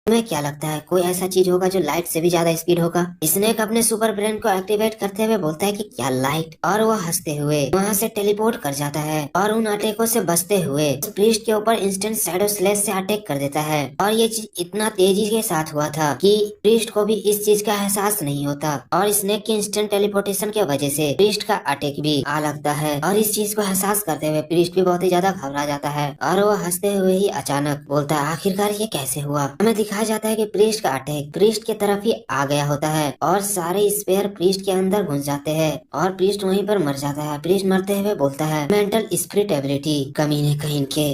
तुम्हें क्या लगता है कोई ऐसा चीज होगा जो लाइट से भी ज्यादा स्पीड होगा। स्नेक अपने सुपर ब्रेन को एक्टिवेट करते हुए बोलता है कि क्या लाइट, और वो हंसते हुए वहां से टेलीपोर्ट कर जाता है और उन अटैकों से बचते हुए प्रीस्ट के ऊपर इंस्टेंट शैडो स्लेश से अटैक कर देता है। और ये चीज इतना तेजी के साथ हुआ था कि प्रीस्ट को भी इस चीज का एहसास नहीं होता और स्नेक के इंस्टेंट टेलीपोर्टेशन की वजह से प्रीस्ट का अटैक भी आ लगता है। और इस चीज को एहसास करते हुए प्रीस्ट भी बहुत ही ज्यादा घबरा जाता है और वो हंसते हुए ही अचानक बोलता है आखिरकार ये कैसे हुआ। हमें दिखाया जाता है कि प्रीस्ट का अटैक प्रीस्ट की तरफ ही आ गया होता है और सारे स्पेयर प्रीस्ट के अंदर घुस जाते हैं और प्रीस्ट वहीं पर मर जाता है। प्रीस्ट मरते हुए बोलता है मेंटल स्पिरिट एबिलिटी, कमीने कहीं के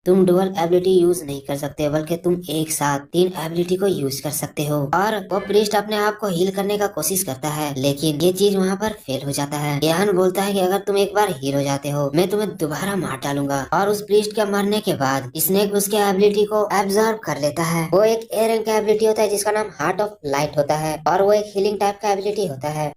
तुम डुअल एबिलिटी यूज नहीं कर सकते बल्कि तुम एक साथ 3 एबिलिटी को यूज कर सकते हो। और वो प्रीस्ट अपने आप को हील करने का कोशिश करता है लेकिन ये चीज वहाँ पर फेल हो जाता है। यान बोलता है कि अगर तुम एक बार हील हो जाते हो मैं तुम्हें दोबारा मार डालूंगा। और उस प्रीस्ट के मरने के बाद स्नेक उसके एबिलिटी को एब्जॉर्ब कर लेता है। वो एक एयर रैंक का एबिलिटी होता है जिसका नाम हार्ट ऑफ लाइट होता है और वो एक हीलिंग टाइप का एबिलिटी होता है।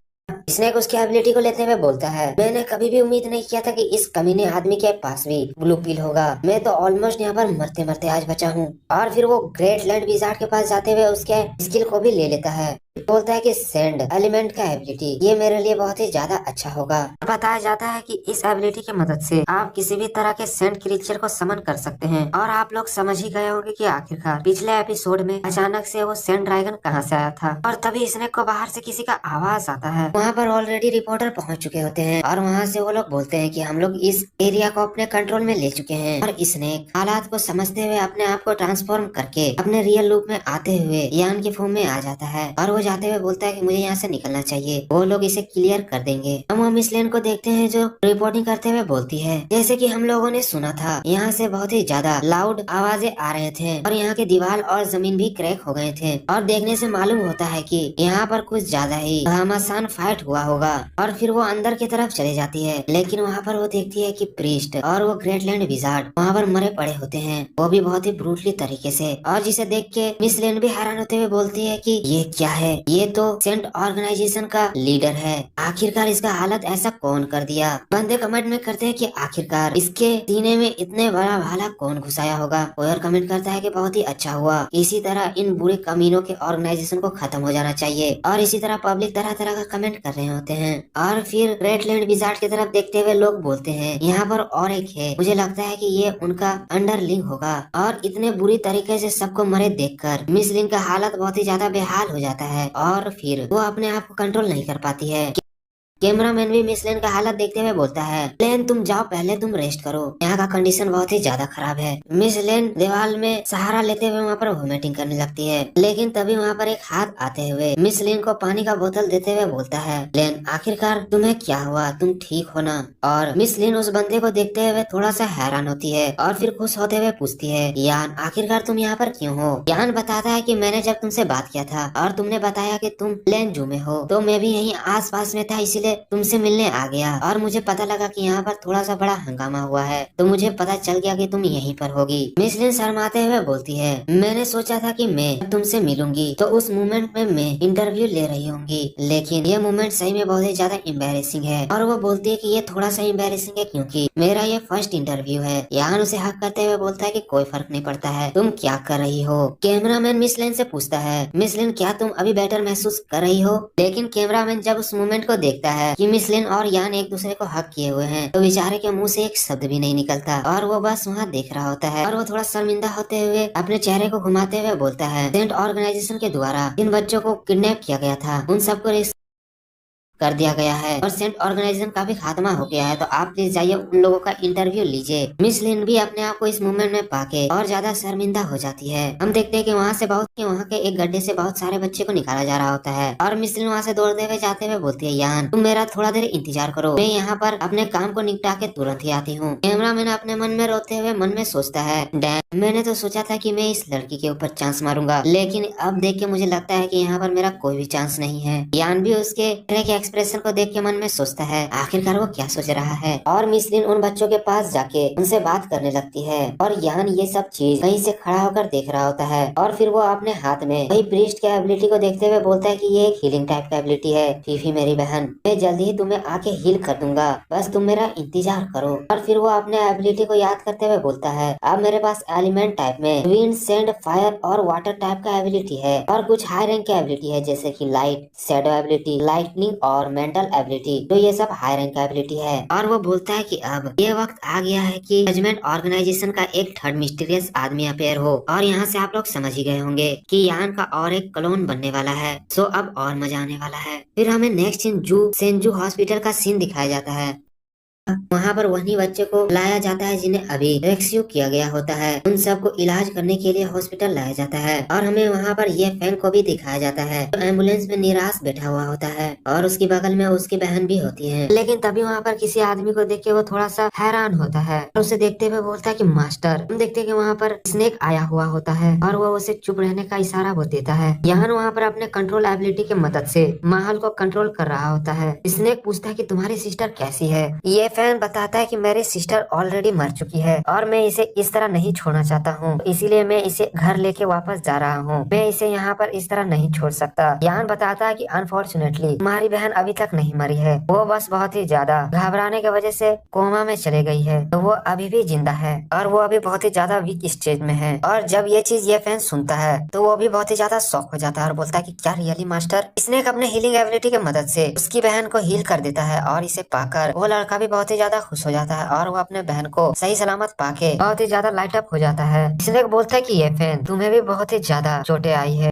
स्नेक उसकी एबिलिटी को लेते हुए बोलता है मैंने कभी भी उम्मीद नहीं किया था कि इस कमीने आदमी के पास भी ब्लू पिल होगा, मैं तो ऑलमोस्ट यहाँ पर मरते मरते आज बचा हूँ। और फिर वो ग्रेट लैंड विजार्ड के पास जाते हुए उसके स्किल को भी ले लेता है। बोलता है कि सेंड एलिमेंट का एबिलिटी ये मेरे लिए बहुत ही ज्यादा अच्छा होगा। बताया जाता है कि इस एबिलिटी की मदद से आप किसी भी तरह के सेंड क्रीचर को समन कर सकते हैं। और आप लोग समझ ही गए होंगे कि आखिरकार पिछले एपिसोड में अचानक से वो सेंड ड्रैगन कहाँ से आया था। और तभी स्नेक को बाहर से किसी का आवाज आता है। वहाँ पर ऑलरेडी रिपोर्टर पहुँच चुके होते हैं और वहाँ से वो लोग बोलते हैं कि हम लोग इस एरिया को अपने कंट्रोल में ले चुके हैं। और स्नेक हालात को समझते हुए अपने आप को ट्रांसफॉर्म करके अपने रियल रूप में आते हुए यान की फॉर्म में आ जाता है और वो जाते हुए बोलता है कि मुझे यहाँ से निकलना चाहिए, वो लोग इसे क्लियर कर देंगे। हम मिस लेन को देखते हैं जो रिपोर्टिंग करते हुए बोलती है जैसे कि हम लोगों ने सुना था यहाँ से बहुत ही ज्यादा लाउड आवाजें आ रहे थे और यहाँ के दीवार और जमीन भी क्रैक हो गए थे और देखने से मालूम होता है कि यहाँ पर कुछ ज्यादा ही घमासान फाइट हुआ होगा। और फिर वो अंदर की तरफ चली जाती है लेकिन वहाँ पर वो देखती है कि प्रीस्ट और वो ग्रेटलैंड विजार्ड वहाँ पर मरे पड़े होते हैं, वो भी बहुत ही ब्रूटली तरीके से। और जिसे देख के मिस लेन भी हैरान होते हुए बोलती है कि ये क्या है, ये तो सेंट ऑर्गेनाइजेशन का लीडर है, आखिरकार इसका हालत ऐसा कौन कर दिया। बंदे कमेंट में करते हैं कि आखिरकार इसके सीने में इतने बड़ा भाला कौन घुसाया होगा। कोई और कमेंट करता है कि बहुत ही अच्छा हुआ, इसी तरह इन बुरे कमीनों के ऑर्गेनाइजेशन को खत्म हो जाना चाहिए। और इसी तरह पब्लिक तरह तरह का कमेंट कर रहे होते हैं। और फिर ग्रेटलैंड विजार्ड की तरफ देखते हुए लोग बोलते हैं यहाँ पर और एक है, मुझे लगता है कि ये उनका अंडरलिंग होगा। और इतने बुरी तरीके से सबको मरे देखकर मिस लिन का हालत बहुत ही ज्यादा बेहाल हो जाता है और फिर वो अपने आप को कंट्रोल नहीं कर पाती है। कैमरामैन भी मिस लेन का हालत देखते हुए बोलता है लेन तुम जाओ, पहले तुम रेस्ट करो, यहाँ का कंडीशन बहुत ही ज्यादा खराब है। मिस लेन दीवार में सहारा लेते हुए वहाँ पर वोमिटिंग करने लगती है लेकिन तभी वहाँ पर एक हाथ आते हुए मिस लेन को पानी का बोतल देते हुए बोलता है लेन आखिरकार तुम्हें क्या हुआ, तुम ठीक हो ना। और मिस लेन उस बंदे को देखते हुए थोड़ा सा हैरान होती है और फिर खुश होते हुए पूछती है यान आखिरकार तुम यहाँ पर क्यों हो। यान बताता है कि मैंने जब तुमसे बात किया था और तुमने बताया कि तुम लेन जू में हो तो मैं भी यहीं आस पास में था, इसीलिए तुमसे मिलने आ गया और मुझे पता लगा कि यहाँ पर थोड़ा सा बड़ा हंगामा हुआ है तो मुझे पता चल गया कि तुम यहीं पर होगी। मिसलिन शर्माते हुए बोलती है मैंने सोचा था कि मैं तुमसे मिलूंगी तो उस मोमेंट में मैं इंटरव्यू ले रही होंगी लेकिन ये मोमेंट सही में बहुत ही ज्यादा एम्बेरेसिंग है। और वो बोलती है कि ये थोड़ा सा एम्बेरेसिंग है क्योंकि मेरा ये फर्स्ट इंटरव्यू है। यहाँ उसे हक करते हुए बोलता है कि कोई फर्क नहीं पड़ता है, तुम क्या कर रही हो। कैमरामैन मिसलिन से पूछता है मिसलिन क्या तुम अभी बेटर महसूस कर रही हो, लेकिन कैमरामैन जब उस मोमेंट को देखता है कि मिसलिन और यान एक दूसरे को हक किए हुए हैं, तो बेचारे के मुंह से एक शब्द भी नहीं निकलता और वो बस वहाँ देख रहा होता है। और वो थोड़ा शर्मिंदा होते हुए अपने चेहरे को घुमाते हुए बोलता है, सेंट ऑर्गेनाइजेशन के द्वारा जिन बच्चों को किडनैप किया गया था उन सबको कर दिया गया है और सेंट ऑर्गेनाइजेशन का भी खात्मा हो गया है, तो आप प्लीज जाइए उन लोगों का इंटरव्यू लीजिए। मिस लिन भी अपने आप को इस मूवमेंट में पाके और ज्यादा शर्मिंदा हो जाती है। हम देखते हैं कि वहाँ के एक गड्ढे से बहुत सारे बच्चे को निकाला जा रहा होता है और मिस लिन वहाँ से दौड़ते हुए जाते हुए बोलती है, यान तुम मेरा थोड़ा देर इंतजार करो, मैं यहाँ पर अपने काम को निपटा के तुरंत ही आती हूँ। कैमरा मैन अपने मन में रोते हुए मन में सोचता है, डैम मैंने तो सोचा था कि मैं इस लड़की के ऊपर चांस मारूंगा, लेकिन अब देख के मुझे लगता है कि यहाँ पर मेरा कोई भी चांस नहीं है। यान भी उसके चेहरे के एक्सप्रेशन को देख के मन में सोचता है आखिरकार वो क्या सोच रहा है। और मिसलिन उन बच्चों के पास जाके उनसे बात करने लगती है और यान ये सब चीज कहीं से खड़ा होकर देख रहा होता है और फिर वो अपने हाथ में वही प्रीस्ट के एबिलिटी को देखते हुए बोलता है कि ये एक हीलिंग टाइप का एबिलिटी है। फीफी मेरी बहन, मैं जल्दी ही तुम्हें आके हील कर दूंगा, बस तुम मेरा इंतजार करो। और फिर वो अपने एबिलिटी को याद करते हुए बोलता है, अब मेरे पास एलिमेंट टाइप में विंड, सैंड, फायर और वाटर टाइप का एबिलिटी है और कुछ हाई रैंक की एबिलिटी है जैसे कि लाइट, शैडो एबिलिटी, लाइटनिंग और मेंटल एबिलिटी, तो ये सब हाई रैंक का एबिलिटी है। और वो बोलता है कि अब ये वक्त आ गया है कि जजमेंट ऑर्गेनाइजेशन का एक थर्ड मिस्टीरियस आदमी अपेयर हो। और यहाँ से आप लोग समझ ही गए होंगे कि यान का और एक क्लोन बनने वाला है, सो अब और मजा आने वाला है। फिर हमें नेक्स्ट सीन सेंजू हॉस्पिटल का सीन दिखाया जाता है। वहाँ पर वही बच्चे को लाया जाता है जिन्हें अभी रेस्क्यू किया गया होता है, उन सबको इलाज करने के लिए हॉस्पिटल लाया जाता है। और हमें वहाँ पर ये फैन को भी दिखाया जाता है तो एम्बुलेंस में निराश बैठा हुआ होता है और उसकी बगल में उसकी बहन भी होती है। लेकिन तभी वहाँ पर किसी आदमी को देख के वो थोड़ा सा हैरान होता है और उसे देखते हुए बोलता है कि मास्टर। हम देखते हैं कि वहाँ पर स्नेक आया हुआ होता है और वो उसे चुप रहने का इशारा वो देता है। यहाँ वहाँ पर अपने कंट्रोल एबिलिटी की मदद से माहौल को कंट्रोल कर रहा होता है। स्नेक पूछता है कि तुम्हारी सिस्टर कैसी है। ये फैन बताता है कि मेरी सिस्टर ऑलरेडी मर चुकी है और मैं इसे इस तरह नहीं छोड़ना चाहता हूँ, इसीलिए मैं इसे घर लेके वापस जा रहा हूँ, मैं इसे यहाँ पर इस तरह नहीं छोड़ सकता। यान बताता है कि अनफॉर्चुनेटली तुम्हारी बहन अभी तक नहीं मरी है, वो बस बहुत ही ज्यादा घबराने की वजह से कोमा में चले गई है, तो वो अभी भी जिंदा है और वो अभी बहुत ही ज्यादा वीक स्टेज में है। और जब ये चीज ये फैन सुनता है तो वो भी बहुत ही ज्यादा शॉक हो जाता है और बोलता है कि क्या रियली मास्टर। इसने अपने हीलिंग एबिलिटी की मदद से उसकी बहन को हील कर देता है और इसे पाकर वो लड़का भी बहुत ही ज्यादा खुश हो जाता है और वो अपने बहन को सही सलामत पाके बहुत ही ज्यादा लाइट अप हो जाता है। इसने बोलता है कि ये फैन तुम्हें भी बहुत ही ज्यादा चोटें आई है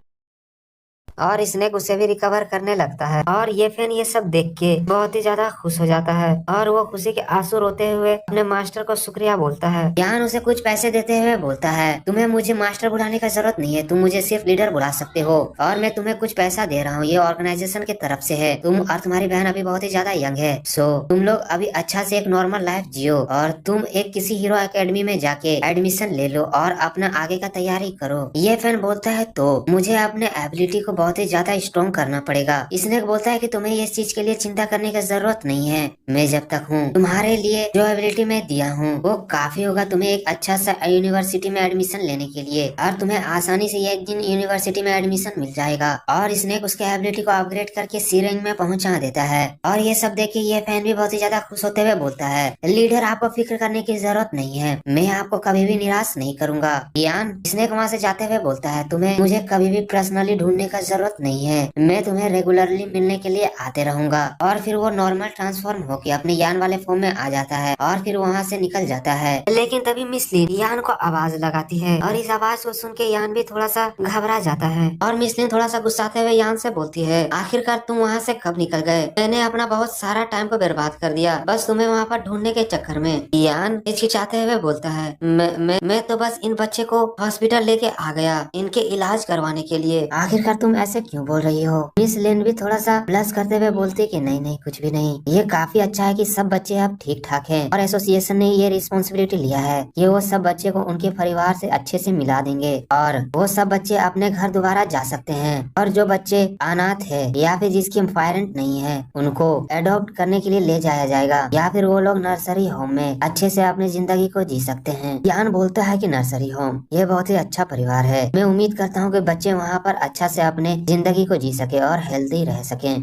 और स्नेक उसे भी रिकवर करने लगता है। और ये फैन ये सब देख के बहुत ही ज्यादा खुश हो जाता है और वो खुशी के आंसू रोते हुए अपने मास्टर को शुक्रिया बोलता है। यान उसे कुछ पैसे देते हुए बोलता है, तुम्हें मुझे मास्टर बुलाने का जरूरत नहीं है, तुम मुझे सिर्फ लीडर बुला सकते हो और मैं तुम्हें कुछ पैसा दे रहा हूँ, ये ऑर्गेनाइजेशन की तरफ से है। तुम और तुम्हारी बहन अभी बहुत ही ज्यादा यंग है, सो तुम लोग अभी अच्छा से एक नॉर्मल लाइफ जियो और तुम एक किसी हीरो एकेडमी में जाके एडमिशन ले लो और अपना आगे का तैयारी करो। ये फैन बोलता है तो मुझे अपने एबिलिटी को बहुत ही ज्यादा स्ट्रॉन्ग करना पड़ेगा। स्नेक बोलता है कि तुम्हें इस चीज के लिए चिंता करने की जरूरत नहीं है, मैं जब तक हूँ तुम्हारे लिए जो एबिलिटी मैं दिया हूँ वो काफी होगा तुम्हें एक अच्छा सा यूनिवर्सिटी में एडमिशन लेने के लिए और तुम्हें आसानी से एक दिन यूनिवर्सिटी में एडमिशन मिल जाएगा। और स्नेक उसके एबिलिटी को अपग्रेड करके सी रैंक में पहुंचा देता है। और ये सब देख के ये फैन भी बहुत ही ज्यादा खुश होते हुए बोलता है, लीडर आपको फिक्र करने की जरूरत नहीं है, मैं आपको कभी भी निराश नहीं करूंगा। यान स्नेक वहाँ से जाते हुए बोलता है, तुम्हें मुझे कभी भी पर्सनली ढूंढने का जरूरत नहीं है, मैं तुम्हें रेगुलरली मिलने के लिए आते रहूंगा। और फिर वो नॉर्मल ट्रांसफॉर्म होके अपने यान वाले फॉर्म में आ जाता है और फिर वहाँ से निकल जाता है। लेकिन तभी मिस लिन यान को आवाज लगाती है और इस आवाज को सुन के यान भी थोड़ा सा घबरा जाता है और मिस लिन थोड़ा सा गुस्साते हुए यान से बोलती है, आखिरकार तुम वहाँ से कब निकल गए, मैंने अपना बहुत सारा टाइम को बर्बाद कर दिया बस तुम्हें वहाँ पर ढूंढने के चक्कर में। यान हिचकिचाते हुए बोलता है, मैं तो बस इन बच्चे को हॉस्पिटल लेके आ गया इनके इलाज करवाने के लिए, आखिरकार तुम ऐसे क्यों बोल रही हो। मिस लिन भी थोड़ा सा ब्लश करते हुए बोलते कि नहीं नहीं कुछ भी नहीं, ये काफी अच्छा है कि सब बच्चे अब ठीक ठाक हैं और एसोसिएशन ने ये रिस्पॉन्सिबिलिटी लिया है कि वो सब बच्चे को उनके परिवार से अच्छे से मिला देंगे और वो सब बच्चे अपने घर दोबारा जा सकते हैं। और जो बच्चे अनाथ है या फिर जिसकी पेरेंट नहीं है उनको एडॉप्ट करने के लिए ले जाया जाएगा या फिर वो लोग नर्सरी होम में अच्छे से अपनी जिंदगी को जी सकते हैं। यान बोलता है कि नर्सरी होम ये बहुत ही अच्छा परिवार है, मैं उम्मीद करता हूँ कि बच्चे वहाँ पर अच्छा से अपने जिंदगी को जी सके और हेल्दी रह सकें।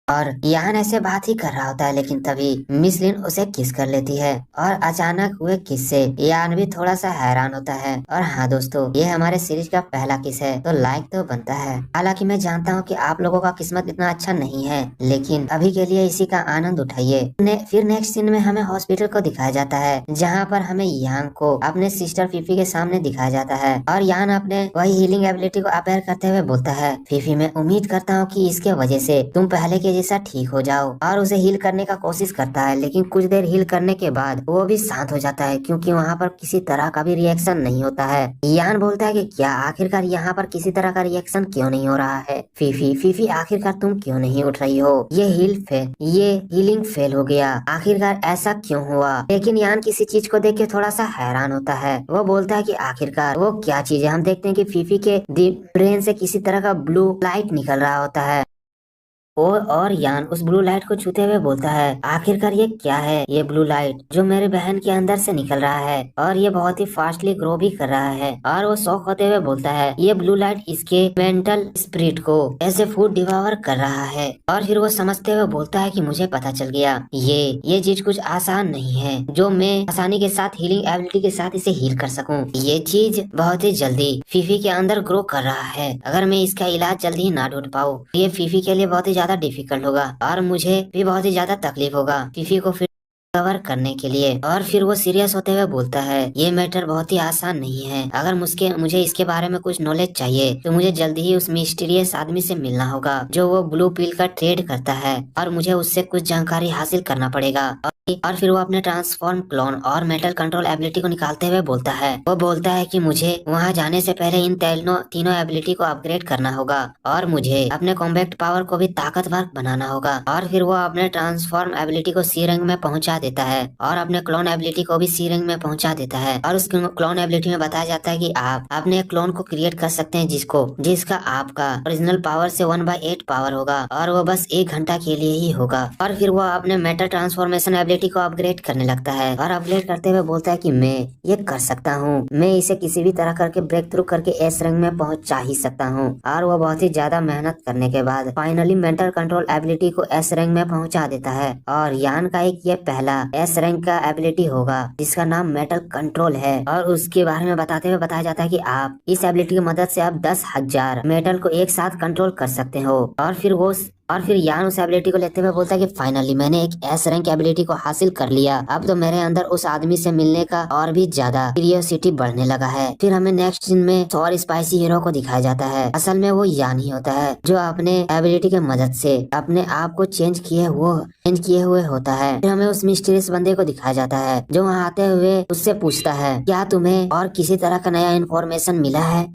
और यान ऐसे बात ही कर रहा होता है, लेकिन तभी मिस लिन उसे किस कर लेती है और अचानक हुए किस से यान भी थोड़ा सा हैरान होता है। और हाँ दोस्तों, ये हमारे सीरीज का पहला किस है, तो लाइक तो बनता है। हालांकि मैं जानता हूँ कि आप लोगों का किस्मत इतना अच्छा नहीं है, लेकिन अभी के लिए इसी का आनंद उठाइए। फिर नेक्स्ट सीन में हमें हॉस्पिटल को दिखाया जाता है, जहाँ पर हमें यांग को अपने सिस्टर फीफी के सामने दिखाया जाता है और यान अपने वही हीलिंग एबिलिटी को अपेयर करते हुए बोलता है, फीफी मैं उम्मीद करता हूँ कि इसके वजह से तुम पहले के जैसा ठीक हो जाओ। और उसे हील करने का कोशिश करता है, लेकिन कुछ देर हील करने के बाद वो भी शांत हो जाता है, क्योंकि वहाँ पर किसी तरह का भी रिएक्शन नहीं होता है। यान बोलता है कि क्या आखिरकार यहाँ पर किसी तरह का रिएक्शन क्यों नहीं हो रहा है? फीफी फीफी आखिरकार तुम क्यों नहीं उठ रही हो? ये हीलिंग फेल हो गया, आखिरकार ऐसा क्यों हुआ? लेकिन यान किसी चीज को देख के थोड़ा सा हैरान होता है। वो बोलता है कि आखिरकार वो क्या चीज है। हम देखते हैं कि फीफी के ब्रेन से किसी तरह का ब्लू लाइट निकल रहा होता है और यान उस ब्लू लाइट को छूते हुए बोलता है, आखिरकार ये क्या है? ये ब्लू लाइट जो मेरे बहन के अंदर से निकल रहा है और ये बहुत ही फास्टली ग्रो भी कर रहा है। और वो शौक होते हुए बोलता है, ये ब्लू लाइट इसके मेंटल स्पिरिट को ऐसे फूड डिवावर कर रहा है। और फिर वो समझते हुए बोलता है कि मुझे पता चल गया, ये चीज कुछ आसान नहीं है जो मैं आसानी के साथ हीलिंग एबिलिटी के साथ इसे हील कर सकूं। ये चीज बहुत ही जल्दी फीफी के अंदर ग्रो कर रहा है। अगर मैं इसका इलाज जल्दी ही ना ढूंढ पाऊँ, ये फीफी के लिए बहुत ही ज्यादा डिफिकल्ट होगा और मुझे भी बहुत ही ज्यादा तकलीफ होगा फीफी को फिर कवर करने के लिए। और फिर वो सीरियस होते हुए बोलता है, ये मैटर बहुत ही आसान नहीं है। अगर मुझे इसके बारे में कुछ नॉलेज चाहिए तो मुझे जल्दी ही उस मिस्टीरियस आदमी से मिलना होगा जो वो ब्लू पिल का ट्रेड करता है, और मुझे उससे कुछ जानकारी हासिल करना पड़ेगा। और फिर वो अपने ट्रांसफॉर्म क्लोन और मेटल कंट्रोल एबिलिटी को निकालते हुए बोलता है, वो बोलता है कि मुझे वहाँ जाने से पहले इन तीनों एबिलिटी को अपग्रेड करना होगा और मुझे अपने कॉम्बैक्ट पावर को भी ताकतवर बनाना होगा। और फिर वो अपने ट्रांसफॉर्म एबिलिटी को सी रैंक में पहुंचा देता है और अपने क्लोन एबिलिटी को भी सी रैंक में पहुंचा देता है। और उस क्लोन एबिलिटी में बताया जाता है कि आप अपने क्लोन को क्रिएट कर सकते हैं जिसका आपका ओरिजिनल पावर से 1/8 पावर होगा, और वो बस 1 घंटा के लिए ही होगा। और फिर वो अपने मेटल ट्रांसफॉर्मेशन एबिलिटी को अपग्रेड करने लगता है और अपग्रेड करते हुए बोलता है कि मैं ये कर सकता हूँ, मैं इसे किसी भी तरह करके ब्रेक थ्रू करके एस रैंक में पहुंचा ही सकता हूँ। और वो बहुत ही ज्यादा मेहनत करने के बाद फाइनली मेंटल कंट्रोल एबिलिटी को एस रैंक में पहुंचा देता है। और यान का एक ये पहला एस रैंक का एबिलिटी होगा जिसका नाम मेटल कंट्रोल है। और उसके बारे में बताते हुए बताया जाता है कि आप इस एबिलिटी की मदद से आप 10,000 मेटल को एक साथ कंट्रोल कर सकते हो। और फिर यान उस एबिलिटी को लेते हुए बोलता है कि फाइनली मैंने एक एस रैंक एबिलिटी को हासिल कर लिया, अब तो मेरे अंदर उस आदमी से मिलने का और भी ज्यादा क्यूरियोसिटी बढ़ने लगा है। फिर हमें नेक्स्ट सीन में सौर स्पाइसी हीरो को दिखाया जाता है। असल में वो यान ही होता है जो अपने एबिलिटी के मदद से अपने आप को चेंज किए हुए होता है। फिर हमें उस मिस्टीरियस बंदे को दिखाया जाता है जो वहाँ आते हुए उससे पूछता है, क्या तुम्हें और किसी तरह का नया इन्फॉर्मेशन मिला है?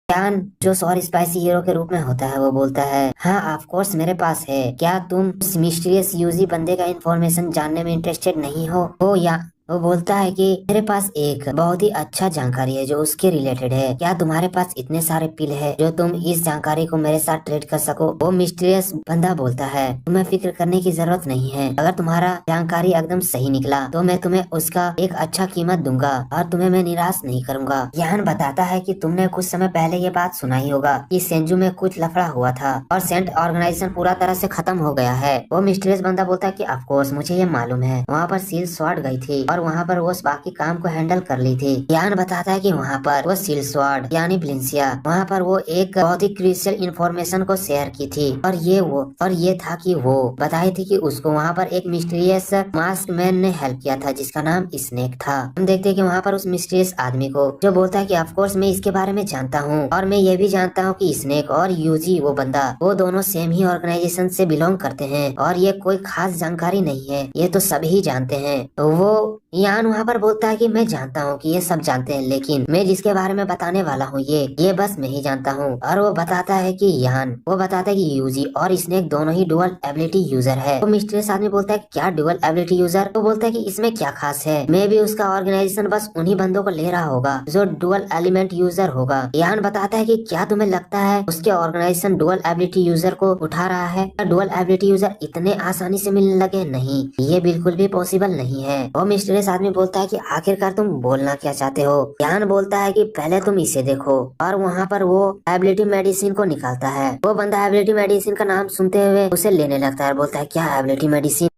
यान जो सौर स्पाइसी हीरो के रूप में होता है वो बोलता है, हाँ ऑफ कोर्स मेरे पास है। क्या तुम उस मिस्टीरियस यूजी बंदे का इन्फॉर्मेशन जानने में इंटरेस्टेड नहीं हो या वो बोलता है कि मेरे पास एक बहुत ही अच्छा जानकारी है जो उसके रिलेटेड है। क्या तुम्हारे पास इतने सारे पिल है जो तुम इस जानकारी को मेरे साथ ट्रेड कर सको? वो मिस्टीरियस बंदा बोलता है, तुम्हें फिक्र करने की जरूरत नहीं है। अगर तुम्हारा जानकारी एकदम सही निकला तो मैं तुम्हें उसका एक अच्छा कीमत दूंगा और तुम्हें मैं निराश नहीं करूंगा। यान बताता है कि तुमने कुछ समय पहले ये बात सुना ही होगा कि सेंजू में कुछ लफड़ा हुआ था और सेंट ऑर्गेनाइजेशन पूरा तरह से खत्म हो गया है। वो मिस्टीरियस बंदा बोलता है कि ऑफ कोर्स मुझे ये मालूम है, वहाँ पर सील स्वॉर्ड गई थी और वहाँ पर वो बाकी काम को हैंडल कर ली थी। यान बताता है कि वहाँ पर वो सील स्वॉर्ड यानी ब्लिंसिया वहाँ पर वो एक बहुत ही क्रूशियल इंफॉर्मेशन को शेयर की थी और ये था कि वो बताई थी कि उसको वहाँ पर एक मिस्टीरियस मास्क मैन ने हेल्प किया था जिसका नाम स्नेक था। हम देखते हैं कि वहाँ पर उस मिस्टीरियस आदमी को जो बोलता है कि ऑफ कोर्स मैं इसके बारे में जानता हूँ और मैं ये भी जानता हूँ कि स्नेक और यूजी वो बंदा वो दोनों सेम ही ऑर्गेनाइजेशन से बिलोंग करते हैं और ये कोई खास जानकारी नहीं है, ये तो सभी जानते हैं। वो यान वहाँ पर बोलता है कि मैं जानता हूँ कि ये सब जानते हैं, लेकिन मैं जिसके बारे में बताने वाला हूँ ये बस मैं ही जानता हूँ। और वो बताता है कि यूजी और स्नेक दोनों ही डुअल एबिलिटी यूजर है। तो मिस्टीरियस आदमी बोलता है क्या डुअल एबिलिटी यूजर? वो बोलता है कि इसमें क्या खास है, मैं भी उसका ऑर्गेनाइजेशन बस उन्हीं बंदों को ले रहा होगा जो डुअल एलिमेंट यूजर होगा। यान बताता है कि क्या तुम्हें लगता है उसके ऑर्गेनाइजेशन डुअल एबिलिटी यूजर को उठा रहा है? डुअल एबिलिटी यूजर इतने आसानी से मिलने लगे? नहीं, ये बिल्कुल भी पॉसिबल नहीं है। वो मिस्टीरियस मिस्टीरियस आदमी बोलता है कि आखिरकार तुम बोलना क्या चाहते हो। यान बोलता है कि पहले तुम इसे देखो, और वहाँ पर वो एबिलिटी मेडिसिन को निकालता है। वो बंदा एबिलिटी मेडिसिन का नाम सुनते हुए उसे लेने लगता है, बोलता है क्या एबिलिटी मेडिसिन।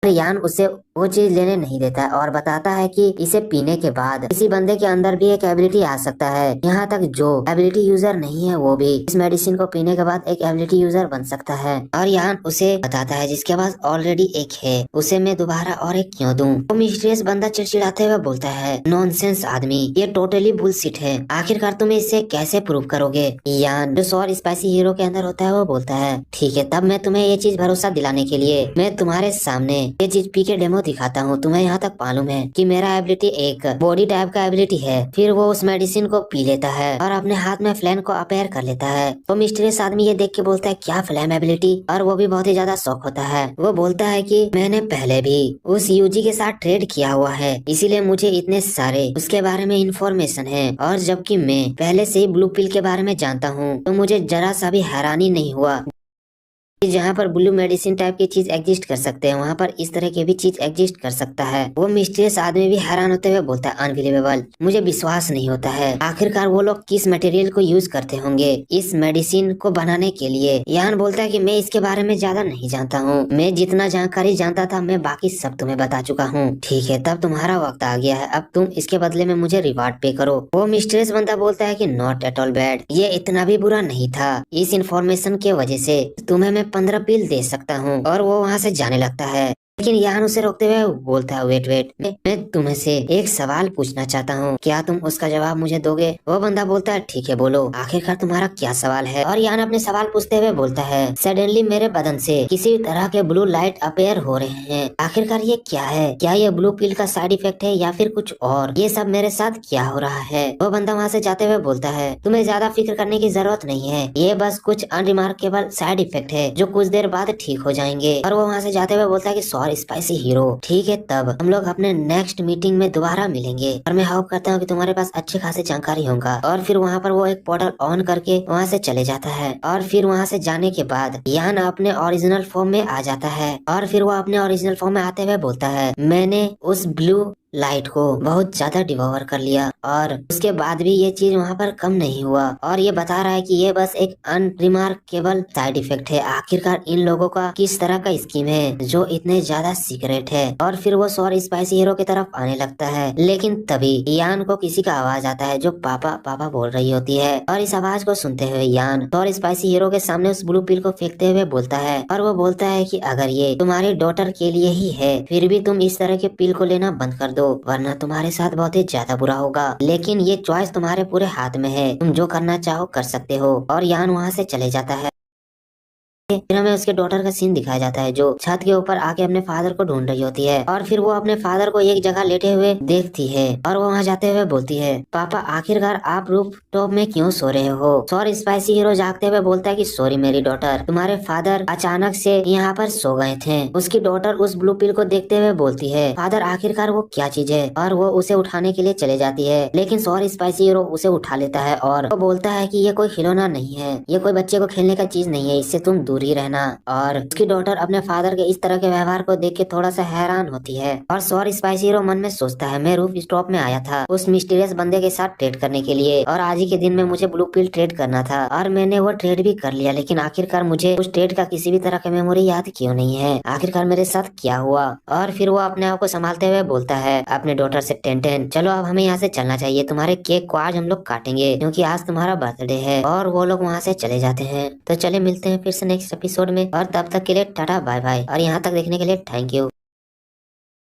यान उसे वो चीज लेने नहीं देता है और बताता है कि इसे पीने के बाद किसी बंदे के अंदर भी एक एबिलिटी आ सकता है। यहाँ तक जो एबिलिटी यूजर नहीं है वो भी इस मेडिसिन को पीने के बाद एक एबिलिटी यूजर बन सकता है। और यान उसे बताता है जिसके पास ऑलरेडी एक है उसे मैं दोबारा और एक क्यों दूं। वो मिस्टीरियस बंदा चिड़चिड़ाते हुए बोलता है नॉनसेंस आदमी, ये टोटली बुलशिट है। आखिरकार तुम इसे कैसे प्रूव करोगे। यान जो सौर स्पाइसी हीरो के अंदर होता है वो बोलता है ठीक है, तब मैं तुम्हें ये चीज भरोसा दिलाने के लिए मैं तुम्हारे सामने ये चीज पी के डेमो दिखाता हूँ। तुम्हें यहाँ तक मालूम है कि मेरा एबिलिटी एक बॉडी टाइप का एबिलिटी है। फिर वो उस मेडिसिन को पी लेता है और अपने हाथ में फ्लेम को अपेयर कर लेता है। वो मिस्टीरियस आदमी ये देख के बोलता है क्या फ्लेम एबिलिटी, और वो भी बहुत ही ज्यादा शौक होता है। वो बोलता है कि मैंने पहले भी उस यूजी के साथ ट्रेड किया हुआ है, इसीलिए मुझे इतने सारे उसके बारे में इंफॉर्मेशन है। और जबकि मैं पहले से ही ब्लू पिल के बारे में जानता हूँ तो मुझे जरा सा भी हैरानी नहीं हुआ। जहाँ पर ब्लू मेडिसिन टाइप की चीज एग्जिस्ट कर सकते हैं वहाँ पर इस तरह की भी चीज एग्जिस्ट कर सकता है। वो मिस्टीरियस आदमी भी हैरान होते हुए बोलता है अनबिलीवेबल, मुझे विश्वास नहीं होता है। आखिरकार वो लोग किस मटेरियल को यूज करते होंगे इस मेडिसिन को बनाने के लिए। यान बोलता है कि मैं इसके बारे में ज्यादा नहीं जानता हूँ, मैं जितना जानकारी जानता था मैं बाकी सब तुम्हें बता चुका हूँ। ठीक है, तब तुम्हारा वक्त आ गया है, अब तुम इसके बदले में मुझे रिवार्ड पे करो। वो मिस्टीरियस बंदा बोलता है कि नॉट एट ऑल बैड, ये इतना भी बुरा नहीं था। इस इंफॉर्मेशन के वजह से तुम्हें मैं 15 पील दे सकता हूँ। और वो वहाँ से जाने लगता है, लेकिन यान उसे रोकते हुए बोलता है वेट वेट, मैं तुम्हें से एक सवाल पूछना चाहता हूँ, क्या तुम उसका जवाब मुझे दोगे। वो बंदा बोलता है ठीक है बोलो, आखिरकार तुम्हारा क्या सवाल है। और यान अपने सवाल पूछते हुए बोलता है सडनली मेरे बदन से किसी तरह के ब्लू लाइट अपेयर हो रहे हैं, आखिरकार ये क्या है। क्या ये ब्लू पिल का साइड इफेक्ट है या फिर कुछ और, ये सब मेरे साथ क्या हो रहा है। वो बंदा वहाँ से जाते हुए बोलता है तुम्हें ज्यादा फिक्र करने की जरूरत नहीं है, ये बस कुछ अनरिमार्केबल साइड इफेक्ट है जो कुछ देर बाद ठीक हो जाएंगे। और वो वहाँ से जाते हुए बोलता है कि सॉरी स्पाइसी हीरो, ठीक है तब हम लोग अपने नेक्स्ट मीटिंग में दोबारा मिलेंगे और मैं होप करता हूँ कि तुम्हारे पास अच्छी खासी जानकारी होगा। और फिर वहाँ पर वो एक पोर्टल ऑन करके वहाँ से चले जाता है। और फिर वहाँ से जाने के बाद यान अपने ओरिजिनल फॉर्म में आ जाता है। और फिर वो अपने ओरिजिनल फॉर्म में आते हुए बोलता है मैंने उस ब्लू लाइट को बहुत ज्यादा डिवोर कर लिया और उसके बाद भी ये चीज वहाँ पर कम नहीं हुआ। और ये बता रहा है कि ये बस एक अनरिमार्केबल साइड इफेक्ट है। आखिरकार इन लोगों का किस तरह का स्कीम है जो इतने ज्यादा सीक्रेट है। और फिर वो सौर स्पाइसी हीरो की तरफ आने लगता है, लेकिन तभी यान को किसी का आवाज आता है जो पापा पापा बोल रही होती है। और इस आवाज को सुनते हुए यान सौर स्पाइसी हीरो के सामने उस ब्लू पिल को फेंकते हुए बोलता है, और वो बोलता है कि अगर ये तुम्हारी डॉटर के लिए ही है फिर भी तुम इस तरह के पिल को लेना बंद कर दो, वरना तुम्हारे साथ बहुत ही ज्यादा बुरा होगा। लेकिन ये चॉइस तुम्हारे पूरे हाथ में है, तुम जो करना चाहो कर सकते हो। और यान वहाँ से चले जाता है। फिर हमें उसके डॉटर का सीन दिखाया जाता है जो छत के ऊपर आके अपने फादर को ढूंढ रही होती है। और फिर वो अपने फादर को एक जगह लेटे हुए देखती है और वो वहाँ जाते हुए बोलती है पापा आखिरकार आप रूफ टॉप में क्यों सो रहे हो। सॉरी स्पाइसी हीरो जागते हुए बोलता है कि सॉरी मेरी डॉटर, तुम्हारे फादर अचानक से यहाँ पर सो गए थे। उसकी डॉटर उस ब्लू पिल को देखते हुए बोलती है फादर आखिरकार वो क्या चीज है। और वो उसे उठाने के लिए चले जाती है, लेकिन सॉरी स्पाइसी हीरो उसे उठा लेता है और वो बोलता है कि ये कोई खिलौना नहीं है, ये कोई बच्चे को खेलने का चीज नहीं है, इससे तुम दूर ही रहना। और उसकी डॉटर अपने फादर के इस तरह के व्यवहार को देख के थोड़ा सा हैरान होती है। और सॉरी स्पाइसी हीरो मन में सोचता है मैं रूफ स्टॉप में आया था उस मिस्टीरियस बंदे के साथ ट्रेड करने के लिए, और आज ही के दिन में मुझे ब्लू पिल ट्रेड करना था और मैंने वो ट्रेड भी कर लिया। लेकिन आखिरकार मुझे उस ट्रेड का किसी भी तरह का मेमोरी याद क्यों नहीं है, आखिरकार मेरे साथ क्या हुआ। और फिर वो अपने आप को संभालते हुए बोलता है अपने डॉटर से टेन चलो अब हमें यहाँ से चलना चाहिए, तुम्हारे केक को आज हम लोग काटेंगे क्योंकि आज तुम्हारा बर्थडे है। और वो लोग वहाँ से चले जाते हैं। तो चले मिलते हैं फिर से नेक्स्ट एपिसोड में, और तब तक के लिए टाटा बाय बाय, और यहाँ तक देखने के लिए थैंक यू।